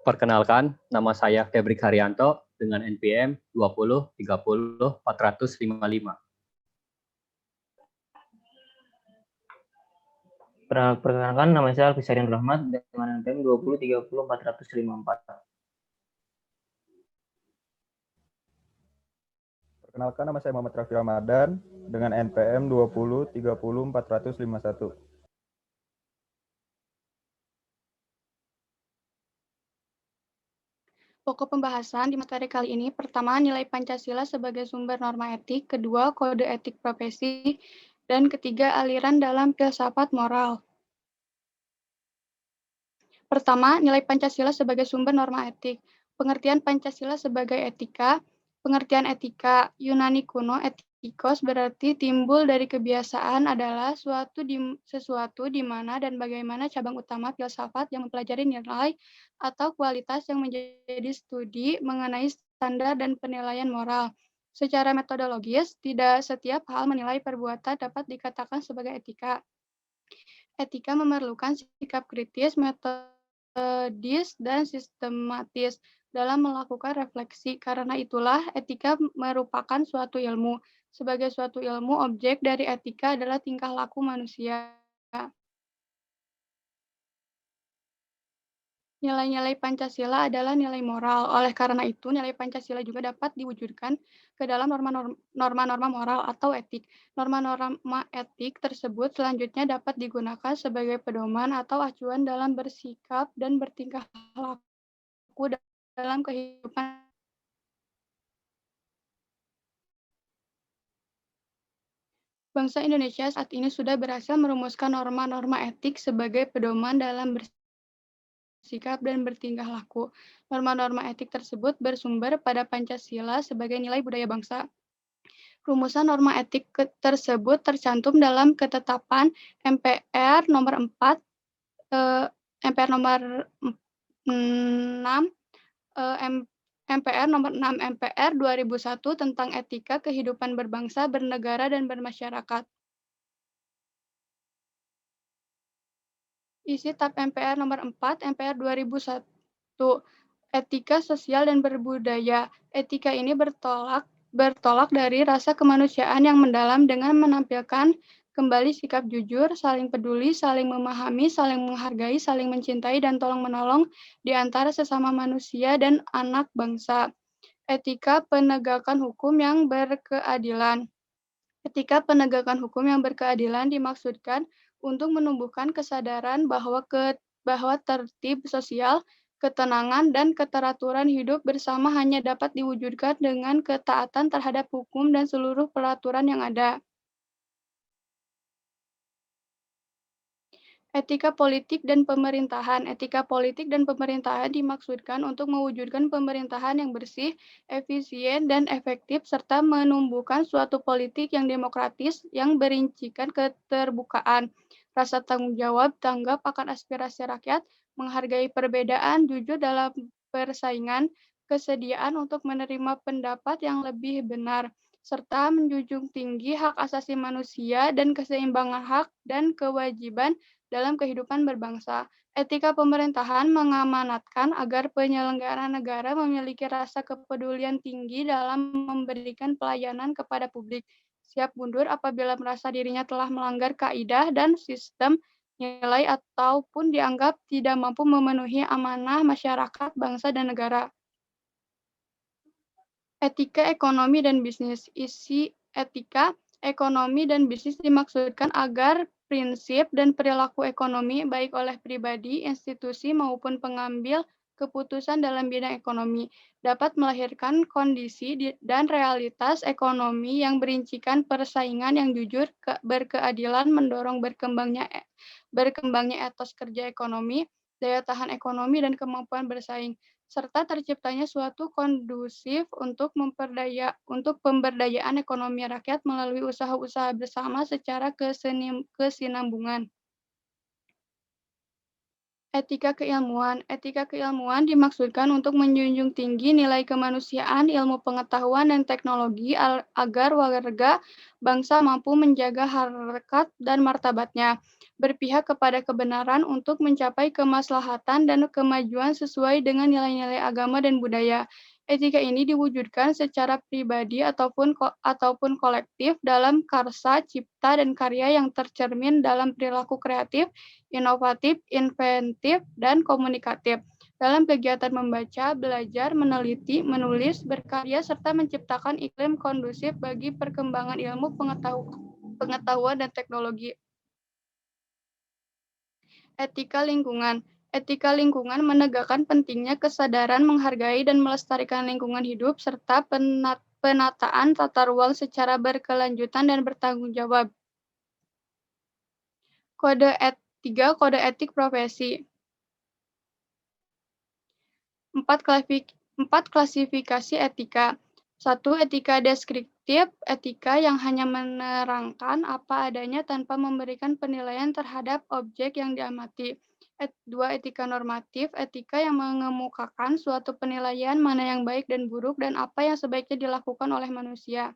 Perkenalkan, nama saya Febrik Haryanto dengan NPM 2030455. Perkenalkan, nama saya Alfisarian Rahmat dengan NPM 2030454. Perkenalkan, nama saya Muhammad Rafi Ramadan dengan NPM 2030451. Pokok pembahasan di materi kali ini, pertama, nilai Pancasila sebagai sumber norma etik, kedua, kode etik profesi, dan ketiga, aliran dalam filsafat moral. Pertama, nilai Pancasila sebagai sumber norma etik. Pengertian Pancasila sebagai etika. Pengertian etika Yunani kuno, etikos, berarti timbul dari kebiasaan adalah sesuatu di mana dan bagaimana cabang utama filsafat yang mempelajari nilai atau kualitas yang menjadi studi mengenai standar dan penilaian moral. Secara metodologis, tidak setiap hal menilai perbuatan dapat dikatakan sebagai etika. Etika memerlukan sikap kritis, metodis, dan sistematis dalam melakukan refleksi. Karena itulah etika merupakan suatu ilmu. Sebagai suatu ilmu, objek dari etika adalah tingkah laku manusia. Nilai-nilai Pancasila adalah nilai moral. Oleh karena itu, nilai Pancasila juga dapat diwujudkan ke dalam norma-norma moral atau etik. Norma-norma etik tersebut selanjutnya dapat digunakan sebagai pedoman atau acuan dalam bersikap dan bertingkah laku dalam kehidupan. Bangsa Indonesia saat ini sudah berhasil merumuskan norma-norma etik sebagai pedoman dalam bersikap dan bertingkah laku. Norma-norma etik tersebut bersumber pada Pancasila sebagai nilai budaya bangsa. Rumusan norma etik tersebut tercantum dalam ketetapan MPR nomor 4, MPR nomor 6, MPR nomor 6 MPR 2001 tentang etika kehidupan berbangsa, bernegara, dan bermasyarakat. Isi tab MPR nomor 4 MPR 2001. Etika sosial dan berbudaya. Etika ini bertolak dari rasa kemanusiaan yang mendalam dengan menampilkan kembali sikap jujur, saling peduli, saling memahami, saling menghargai, saling mencintai, dan tolong-menolong di antara sesama manusia dan anak bangsa. Etika penegakan hukum yang berkeadilan. Etika penegakan hukum yang berkeadilan dimaksudkan untuk menumbuhkan kesadaran bahwa tertib sosial, ketenangan, dan keteraturan hidup bersama hanya dapat diwujudkan dengan ketaatan terhadap hukum dan seluruh peraturan yang ada. Etika politik dan pemerintahan. Etika politik dan pemerintahan dimaksudkan untuk mewujudkan pemerintahan yang bersih, efisien, dan efektif, serta menumbuhkan suatu politik yang demokratis yang berincikan keterbukaan, rasa tanggung jawab, tanggap akan aspirasi rakyat, menghargai perbedaan, jujur dalam persaingan, kesediaan untuk menerima pendapat yang lebih benar, serta menjunjung tinggi hak asasi manusia dan keseimbangan hak dan kewajiban dalam kehidupan berbangsa. Etika pemerintahan mengamanatkan agar penyelenggara negara memiliki rasa kepedulian tinggi dalam memberikan pelayanan kepada publik, siap mundur apabila merasa dirinya telah melanggar kaidah dan sistem nilai ataupun dianggap tidak mampu memenuhi amanah masyarakat, bangsa, dan negara. Etika ekonomi dan bisnis. Isi etika ekonomi dan bisnis dimaksudkan agar prinsip dan perilaku ekonomi baik oleh pribadi, institusi, maupun pengambil keputusan dalam bidang ekonomi, dapat melahirkan kondisi dan realitas ekonomi yang berincikan persaingan yang jujur, berkeadilan, mendorong berkembangnya etos kerja ekonomi, daya tahan ekonomi, dan kemampuan bersaing, serta terciptanya suatu kondusif untuk pemberdayaan ekonomi rakyat melalui usaha-usaha bersama secara kesinambungan. Etika keilmuan. Etika keilmuan dimaksudkan untuk menjunjung tinggi nilai kemanusiaan, ilmu pengetahuan, dan teknologi agar warga bangsa mampu menjaga harkat dan martabatnya, berpihak kepada kebenaran untuk mencapai kemaslahatan dan kemajuan sesuai dengan nilai-nilai agama dan budaya. Etika ini diwujudkan secara pribadi ataupun kolektif dalam karsa, cipta, dan karya yang tercermin dalam perilaku kreatif, inovatif, inventif, dan komunikatif. Dalam kegiatan membaca, belajar, meneliti, menulis, berkarya, serta menciptakan iklim kondusif bagi perkembangan ilmu, pengetahuan, dan teknologi. Etika lingkungan. Etika lingkungan menegakkan pentingnya kesadaran menghargai dan melestarikan lingkungan hidup serta penataan tata ruang secara berkelanjutan dan bertanggung jawab. Kode etik profesi. 4 klasifikasi etika. 1. Etika deskriptif, etika yang hanya menerangkan apa adanya tanpa memberikan penilaian terhadap objek yang diamati. 2. Etika normatif, etika yang mengemukakan suatu penilaian mana yang baik dan buruk dan apa yang sebaiknya dilakukan oleh manusia.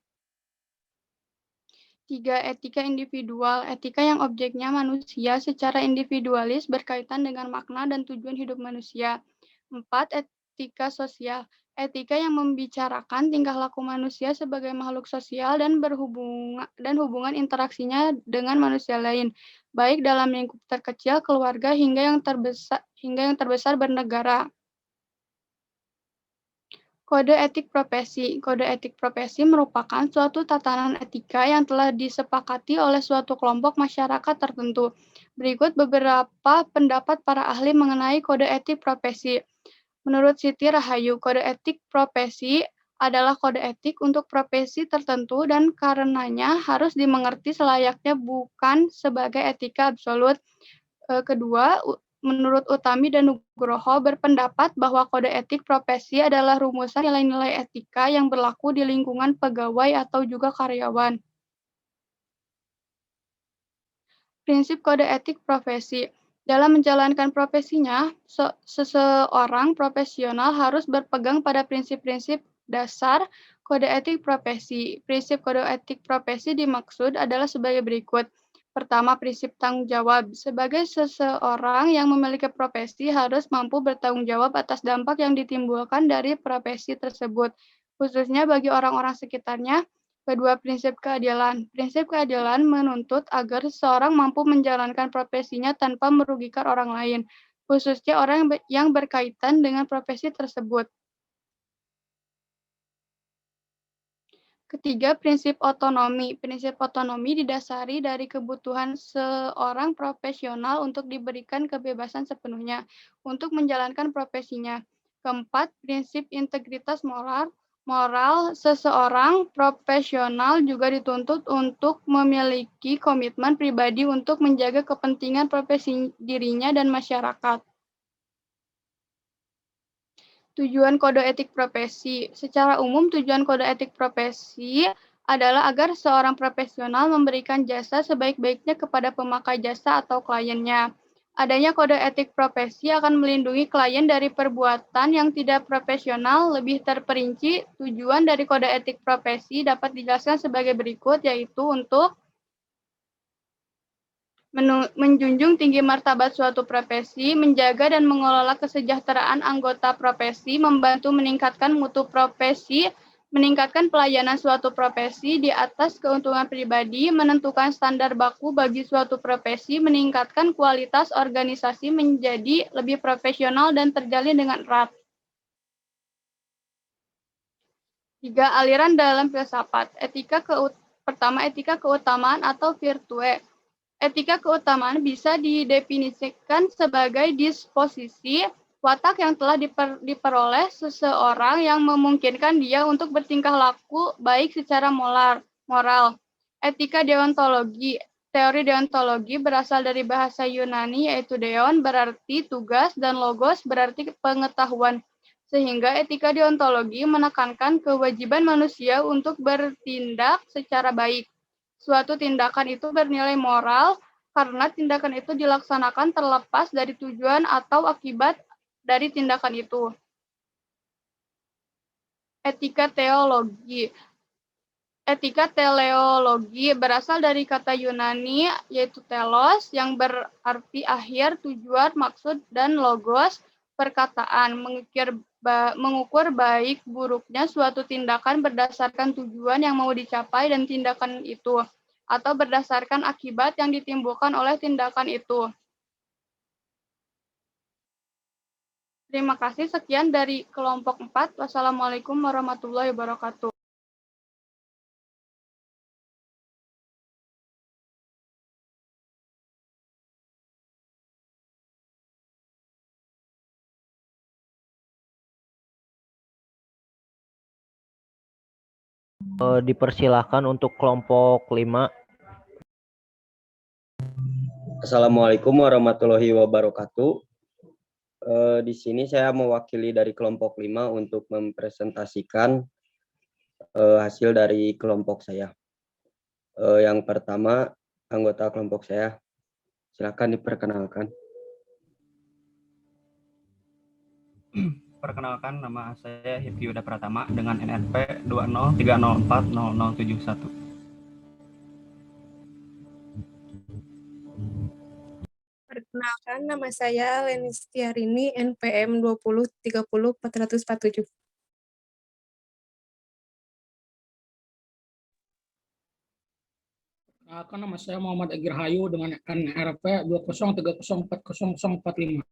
3. Etika individual, etika yang objeknya manusia secara individualis berkaitan dengan makna dan tujuan hidup manusia. 4. Etika sosial, etika yang membicarakan tingkah laku manusia sebagai makhluk sosial dan hubungan interaksinya dengan manusia lain, baik dalam lingkup terkecil keluarga hingga yang terbesar bernegara. Kode etik profesi. Kode etik profesi merupakan suatu tatanan etika yang telah disepakati oleh suatu kelompok masyarakat tertentu. Berikut beberapa pendapat para ahli mengenai kode etik profesi. Menurut Siti Rahayu, kode etik profesi adalah kode etik untuk profesi tertentu dan karenanya harus dimengerti selayaknya bukan sebagai etika absolut. Kedua, menurut Utami dan Nugroho berpendapat bahwa kode etik profesi adalah rumusan nilai-nilai etika yang berlaku di lingkungan pegawai atau juga karyawan. Prinsip kode etik profesi. Dalam menjalankan profesinya, seseorang profesional harus berpegang pada prinsip-prinsip dasar kode etik profesi. Prinsip kode etik profesi dimaksud adalah sebagai berikut. Pertama, prinsip tanggung jawab. Sebagai seseorang yang memiliki profesi harus mampu bertanggung jawab atas dampak yang ditimbulkan dari profesi tersebut, khususnya bagi orang-orang sekitarnya. Kedua, prinsip keadilan. Prinsip keadilan menuntut agar seseorang mampu menjalankan profesinya tanpa merugikan orang lain, khususnya orang yang berkaitan dengan profesi tersebut. Ketiga, prinsip otonomi. Prinsip otonomi didasari dari kebutuhan seorang profesional untuk diberikan kebebasan sepenuhnya untuk menjalankan profesinya. Keempat, prinsip integritas moral. Seseorang profesional juga dituntut untuk memiliki komitmen pribadi untuk menjaga kepentingan profesi dirinya dan masyarakat. Tujuan kode etik profesi. Secara umum, tujuan kode etik profesi adalah agar seorang profesional memberikan jasa sebaik-baiknya kepada pemakai jasa atau kliennya. Adanya kode etik profesi akan melindungi klien dari perbuatan yang tidak profesional. Lebih terperinci, tujuan dari kode etik profesi dapat dijelaskan sebagai berikut, yaitu untuk menjunjung tinggi martabat suatu profesi, menjaga dan mengelola kesejahteraan anggota profesi, membantu meningkatkan mutu profesi, meningkatkan pelayanan suatu profesi di atas keuntungan pribadi, menentukan standar baku bagi suatu profesi, meningkatkan kualitas organisasi menjadi lebih profesional dan terjalin dengan erat. 3. Aliran dalam filsafat. Pertama, etika keutamaan atau virtue. Etika keutamaan bisa didefinisikan sebagai disposisi Watak yang telah diperoleh seseorang yang memungkinkan dia untuk bertingkah laku baik secara moral. Etika deontologi. Teori deontologi berasal dari bahasa Yunani yaitu deon berarti tugas dan logos berarti pengetahuan. Sehingga etika deontologi menekankan kewajiban manusia untuk bertindak secara baik. Suatu tindakan itu bernilai moral karena tindakan itu dilaksanakan terlepas dari tujuan atau akibat dari tindakan itu. Etika teologi. Etika teleologi berasal dari kata Yunani yaitu telos yang berarti akhir, tujuan, maksud, dan logos perkataan. Mengukur baik buruknya suatu tindakan berdasarkan tujuan yang mau dicapai dan tindakan itu, atau berdasarkan akibat yang ditimbulkan oleh tindakan itu. Terima kasih, sekian dari kelompok 4. Wassalamualaikum warahmatullahi wabarakatuh. Dipersilakan untuk kelompok 5. Assalamualaikum warahmatullahi wabarakatuh. Di sini saya mewakili dari kelompok 5 untuk mempresentasikan hasil dari kelompok saya. Yang pertama, anggota kelompok saya. Silakan diperkenalkan. Perkenalkan, nama saya Hifki Yuda Pratama dengan NRP 20304071. Perkenalkan, nama saya Leni Setiarini, NPM 20300447. Perkenalkan, nama saya Muhammad Egi Rahayu dengan NRP 20304045.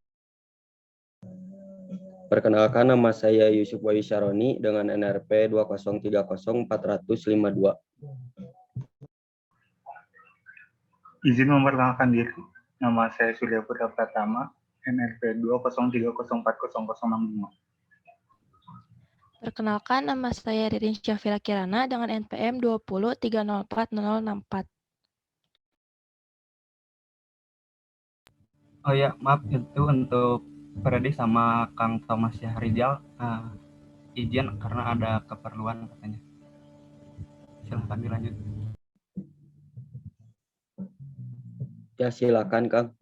Perkenalkan, nama saya Yusuf Wahyu Syaroni dengan NRP 20304052. Izin memperkenalkan diri. Nama saya Surya Putra Pratama, NRP 20304065. Perkenalkan, nama saya Ririn Syafira Kirana dengan NPM 20304064. Oh ya, maaf, itu untuk Freddy sama Kang Thomas Syahrijal izin karena ada keperluan katanya. Silahkan dilanjut. Ya, silakan Kang.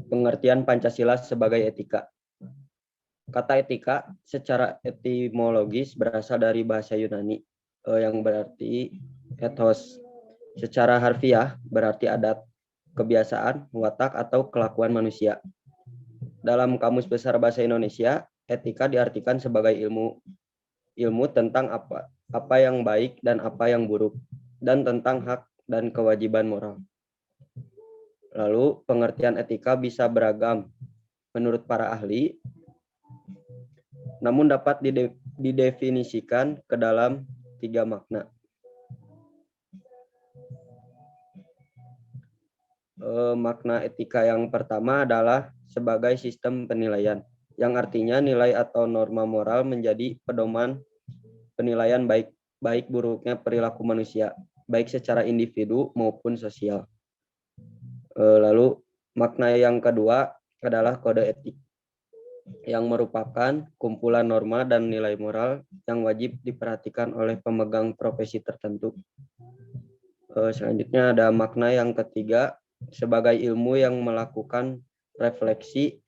Pengertian Pancasila sebagai etika. Kata etika secara etimologis berasal dari bahasa Yunani yang berarti ethos. Secara harfiah berarti adat, kebiasaan, watak, atau kelakuan manusia. Dalam Kamus Besar Bahasa Indonesia, etika diartikan sebagai ilmu tentang apa yang baik dan apa yang buruk, dan tentang hak dan kewajiban moral. Lalu pengertian etika bisa beragam menurut para ahli, namun dapat didefinisikan ke dalam 3 makna. Makna etika yang pertama adalah sebagai sistem penilaian, yang artinya nilai atau norma moral menjadi pedoman penilaian baik buruknya perilaku manusia, baik secara individu maupun sosial. Lalu makna yang kedua adalah kode etik, yang merupakan kumpulan norma dan nilai moral yang wajib diperhatikan oleh pemegang profesi tertentu. Selanjutnya ada makna yang ketiga sebagai ilmu yang melakukan refleksi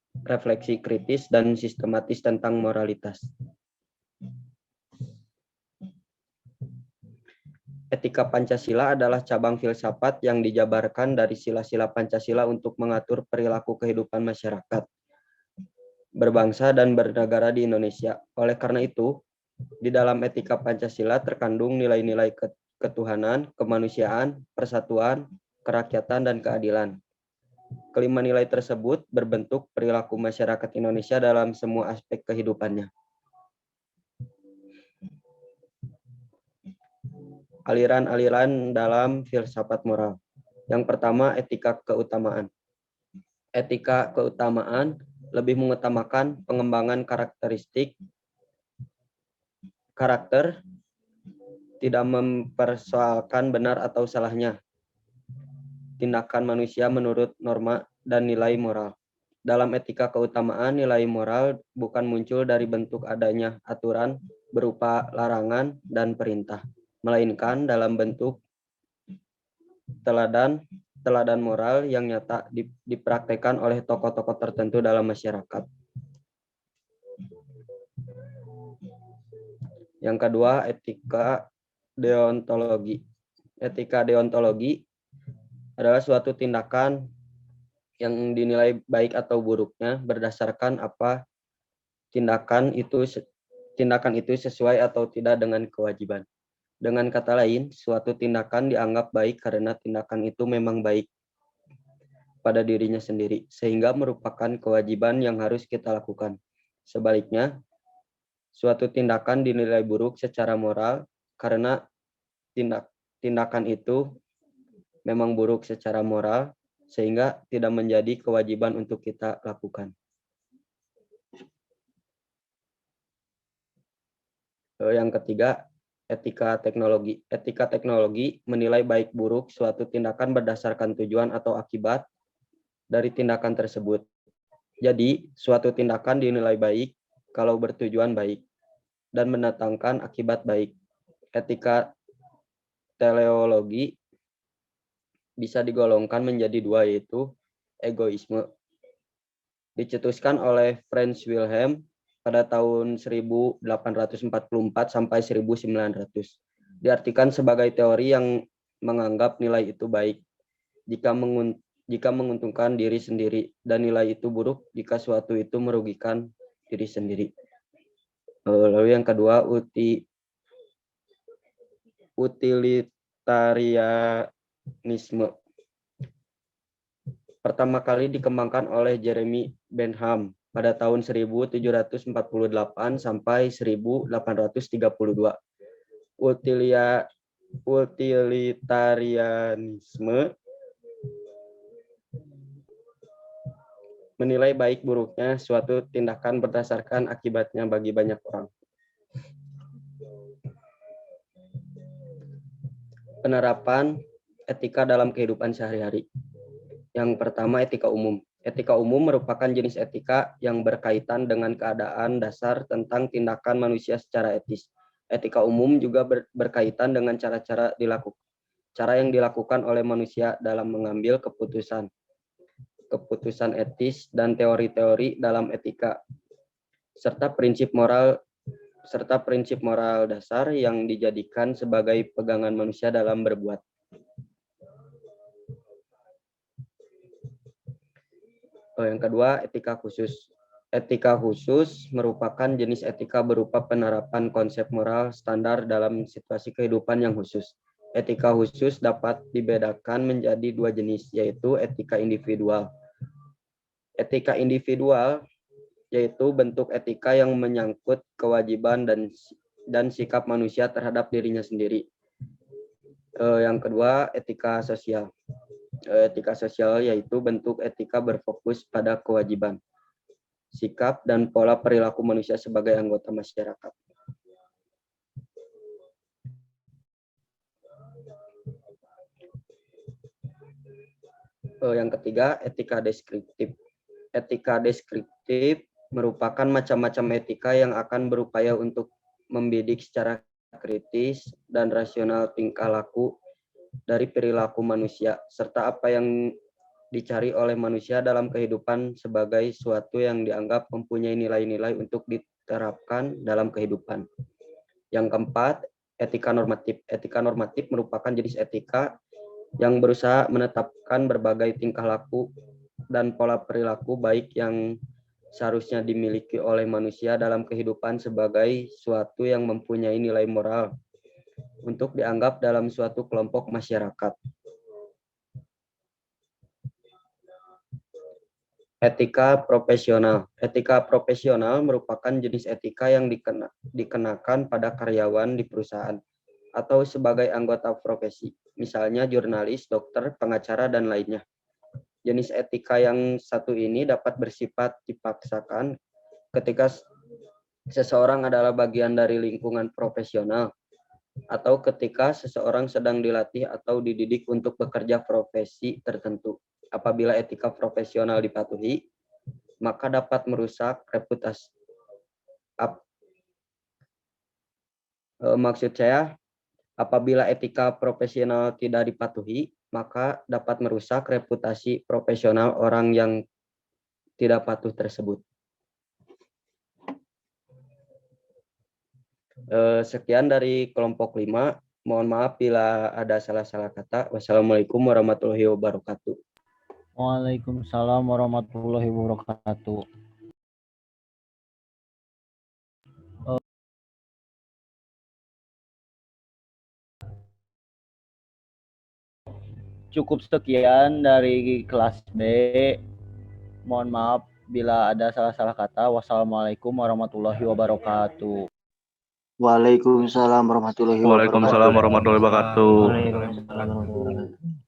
kritis dan sistematis tentang moralitas. Etika Pancasila adalah cabang filsafat yang dijabarkan dari sila-sila Pancasila untuk mengatur perilaku kehidupan masyarakat, berbangsa dan bernegara di Indonesia. Oleh karena itu, di dalam etika Pancasila terkandung nilai-nilai ketuhanan, kemanusiaan, persatuan, kerakyatan, dan keadilan. Kelima nilai tersebut berbentuk perilaku masyarakat Indonesia dalam semua aspek kehidupannya. aliran-aliran dalam filsafat moral. Yang pertama, etika keutamaan. Etika keutamaan lebih mengutamakan pengembangan karakteristik karakter, tidak mempersoalkan benar atau salahnya tindakan manusia menurut norma dan nilai moral. Dalam etika keutamaan, nilai moral bukan muncul dari bentuk adanya aturan berupa larangan dan perintah, melainkan dalam bentuk teladan moral yang nyata dipraktekkan oleh tokoh-tokoh tertentu dalam masyarakat. Yang kedua, etika deontologi. Etika deontologi adalah suatu tindakan yang dinilai baik atau buruknya berdasarkan apa tindakan itu sesuai atau tidak dengan kewajiban. Dengan kata lain, suatu tindakan dianggap baik karena tindakan itu memang baik pada dirinya sendiri, sehingga merupakan kewajiban yang harus kita lakukan. Sebaliknya, suatu tindakan dinilai buruk secara moral karena tindakan itu memang buruk secara moral, sehingga tidak menjadi kewajiban untuk kita lakukan. Yang ketiga, etika teknologi. Etika teknologi menilai baik buruk suatu tindakan berdasarkan tujuan atau akibat dari tindakan tersebut. Jadi, suatu tindakan dinilai baik kalau bertujuan baik dan mendatangkan akibat baik. Etika teleologi bisa digolongkan menjadi dua, yaitu egoisme. Dicetuskan oleh Franz Wilhelm pada tahun 1844 sampai 1900. Diartikan sebagai teori yang menganggap nilai itu baik jika menguntungkan diri sendiri dan nilai itu buruk jika suatu itu merugikan diri sendiri. Lalu yang kedua, utilitarianisme. Pertama kali dikembangkan oleh Jeremy Bentham pada tahun 1748 sampai 1832. Utilitarianisme menilai baik buruknya suatu tindakan berdasarkan akibatnya bagi banyak orang. Penerapan etika dalam kehidupan sehari-hari. Yang pertama, etika umum. Etika umum merupakan jenis etika yang berkaitan dengan keadaan dasar tentang tindakan manusia secara etis. Etika umum juga berkaitan dengan cara yang dilakukan oleh manusia dalam mengambil keputusan etis dan teori-teori dalam etika, serta prinsip moral dasar yang dijadikan sebagai pegangan manusia dalam berbuat. Yang kedua, etika khusus. Etika khusus merupakan jenis etika berupa penerapan konsep moral standar dalam situasi kehidupan yang khusus. Etika khusus dapat dibedakan menjadi dua jenis, yaitu etika individual. Etika individual yaitu bentuk etika yang menyangkut kewajiban dan sikap manusia terhadap dirinya sendiri. Yang kedua, etika sosial. Etika sosial yaitu bentuk etika berfokus pada kewajiban, sikap, dan pola perilaku manusia sebagai anggota masyarakat. Yang ketiga, etika deskriptif. Etika deskriptif merupakan macam-macam etika yang akan berupaya untuk membidik secara kritis dan rasional tingkah laku dari perilaku manusia, serta apa yang dicari oleh manusia dalam kehidupan sebagai suatu yang dianggap mempunyai nilai-nilai untuk diterapkan dalam kehidupan. Yang keempat, etika normatif. Etika normatif merupakan jenis etika yang berusaha menetapkan berbagai tingkah laku dan pola perilaku baik yang seharusnya dimiliki oleh manusia dalam kehidupan sebagai suatu yang mempunyai nilai moral untuk dianggap dalam suatu kelompok masyarakat. Etika profesional. Etika profesional merupakan jenis etika yang dikenakan pada karyawan di perusahaan. atau sebagai anggota profesi, misalnya jurnalis, dokter, pengacara, dan lainnya. Jenis etika yang satu ini dapat bersifat dipaksakan ketika seseorang adalah bagian dari lingkungan profesional atau ketika seseorang sedang dilatih atau dididik untuk bekerja profesi tertentu. Apabila etika profesional dipatuhi, maka dapat merusak reputasi. Maksud saya, apabila etika profesional tidak dipatuhi, maka dapat merusak reputasi profesional orang yang tidak patuh tersebut. Sekian dari kelompok 5. Mohon maaf bila ada salah-salah kata. Wassalamualaikum warahmatullahi wabarakatuh. Waalaikumsalam warahmatullahi wabarakatuh. Cukup sekian dari kelas B. Mohon maaf bila ada salah-salah kata. Wassalamualaikum warahmatullahi wabarakatuh. Waalaikumsalam warahmatullahi wabarakatuh. Waalaikumsalam warahmatullahi wabarakatuh. Waalaikumsalam warahmatullahi wabarakatuh.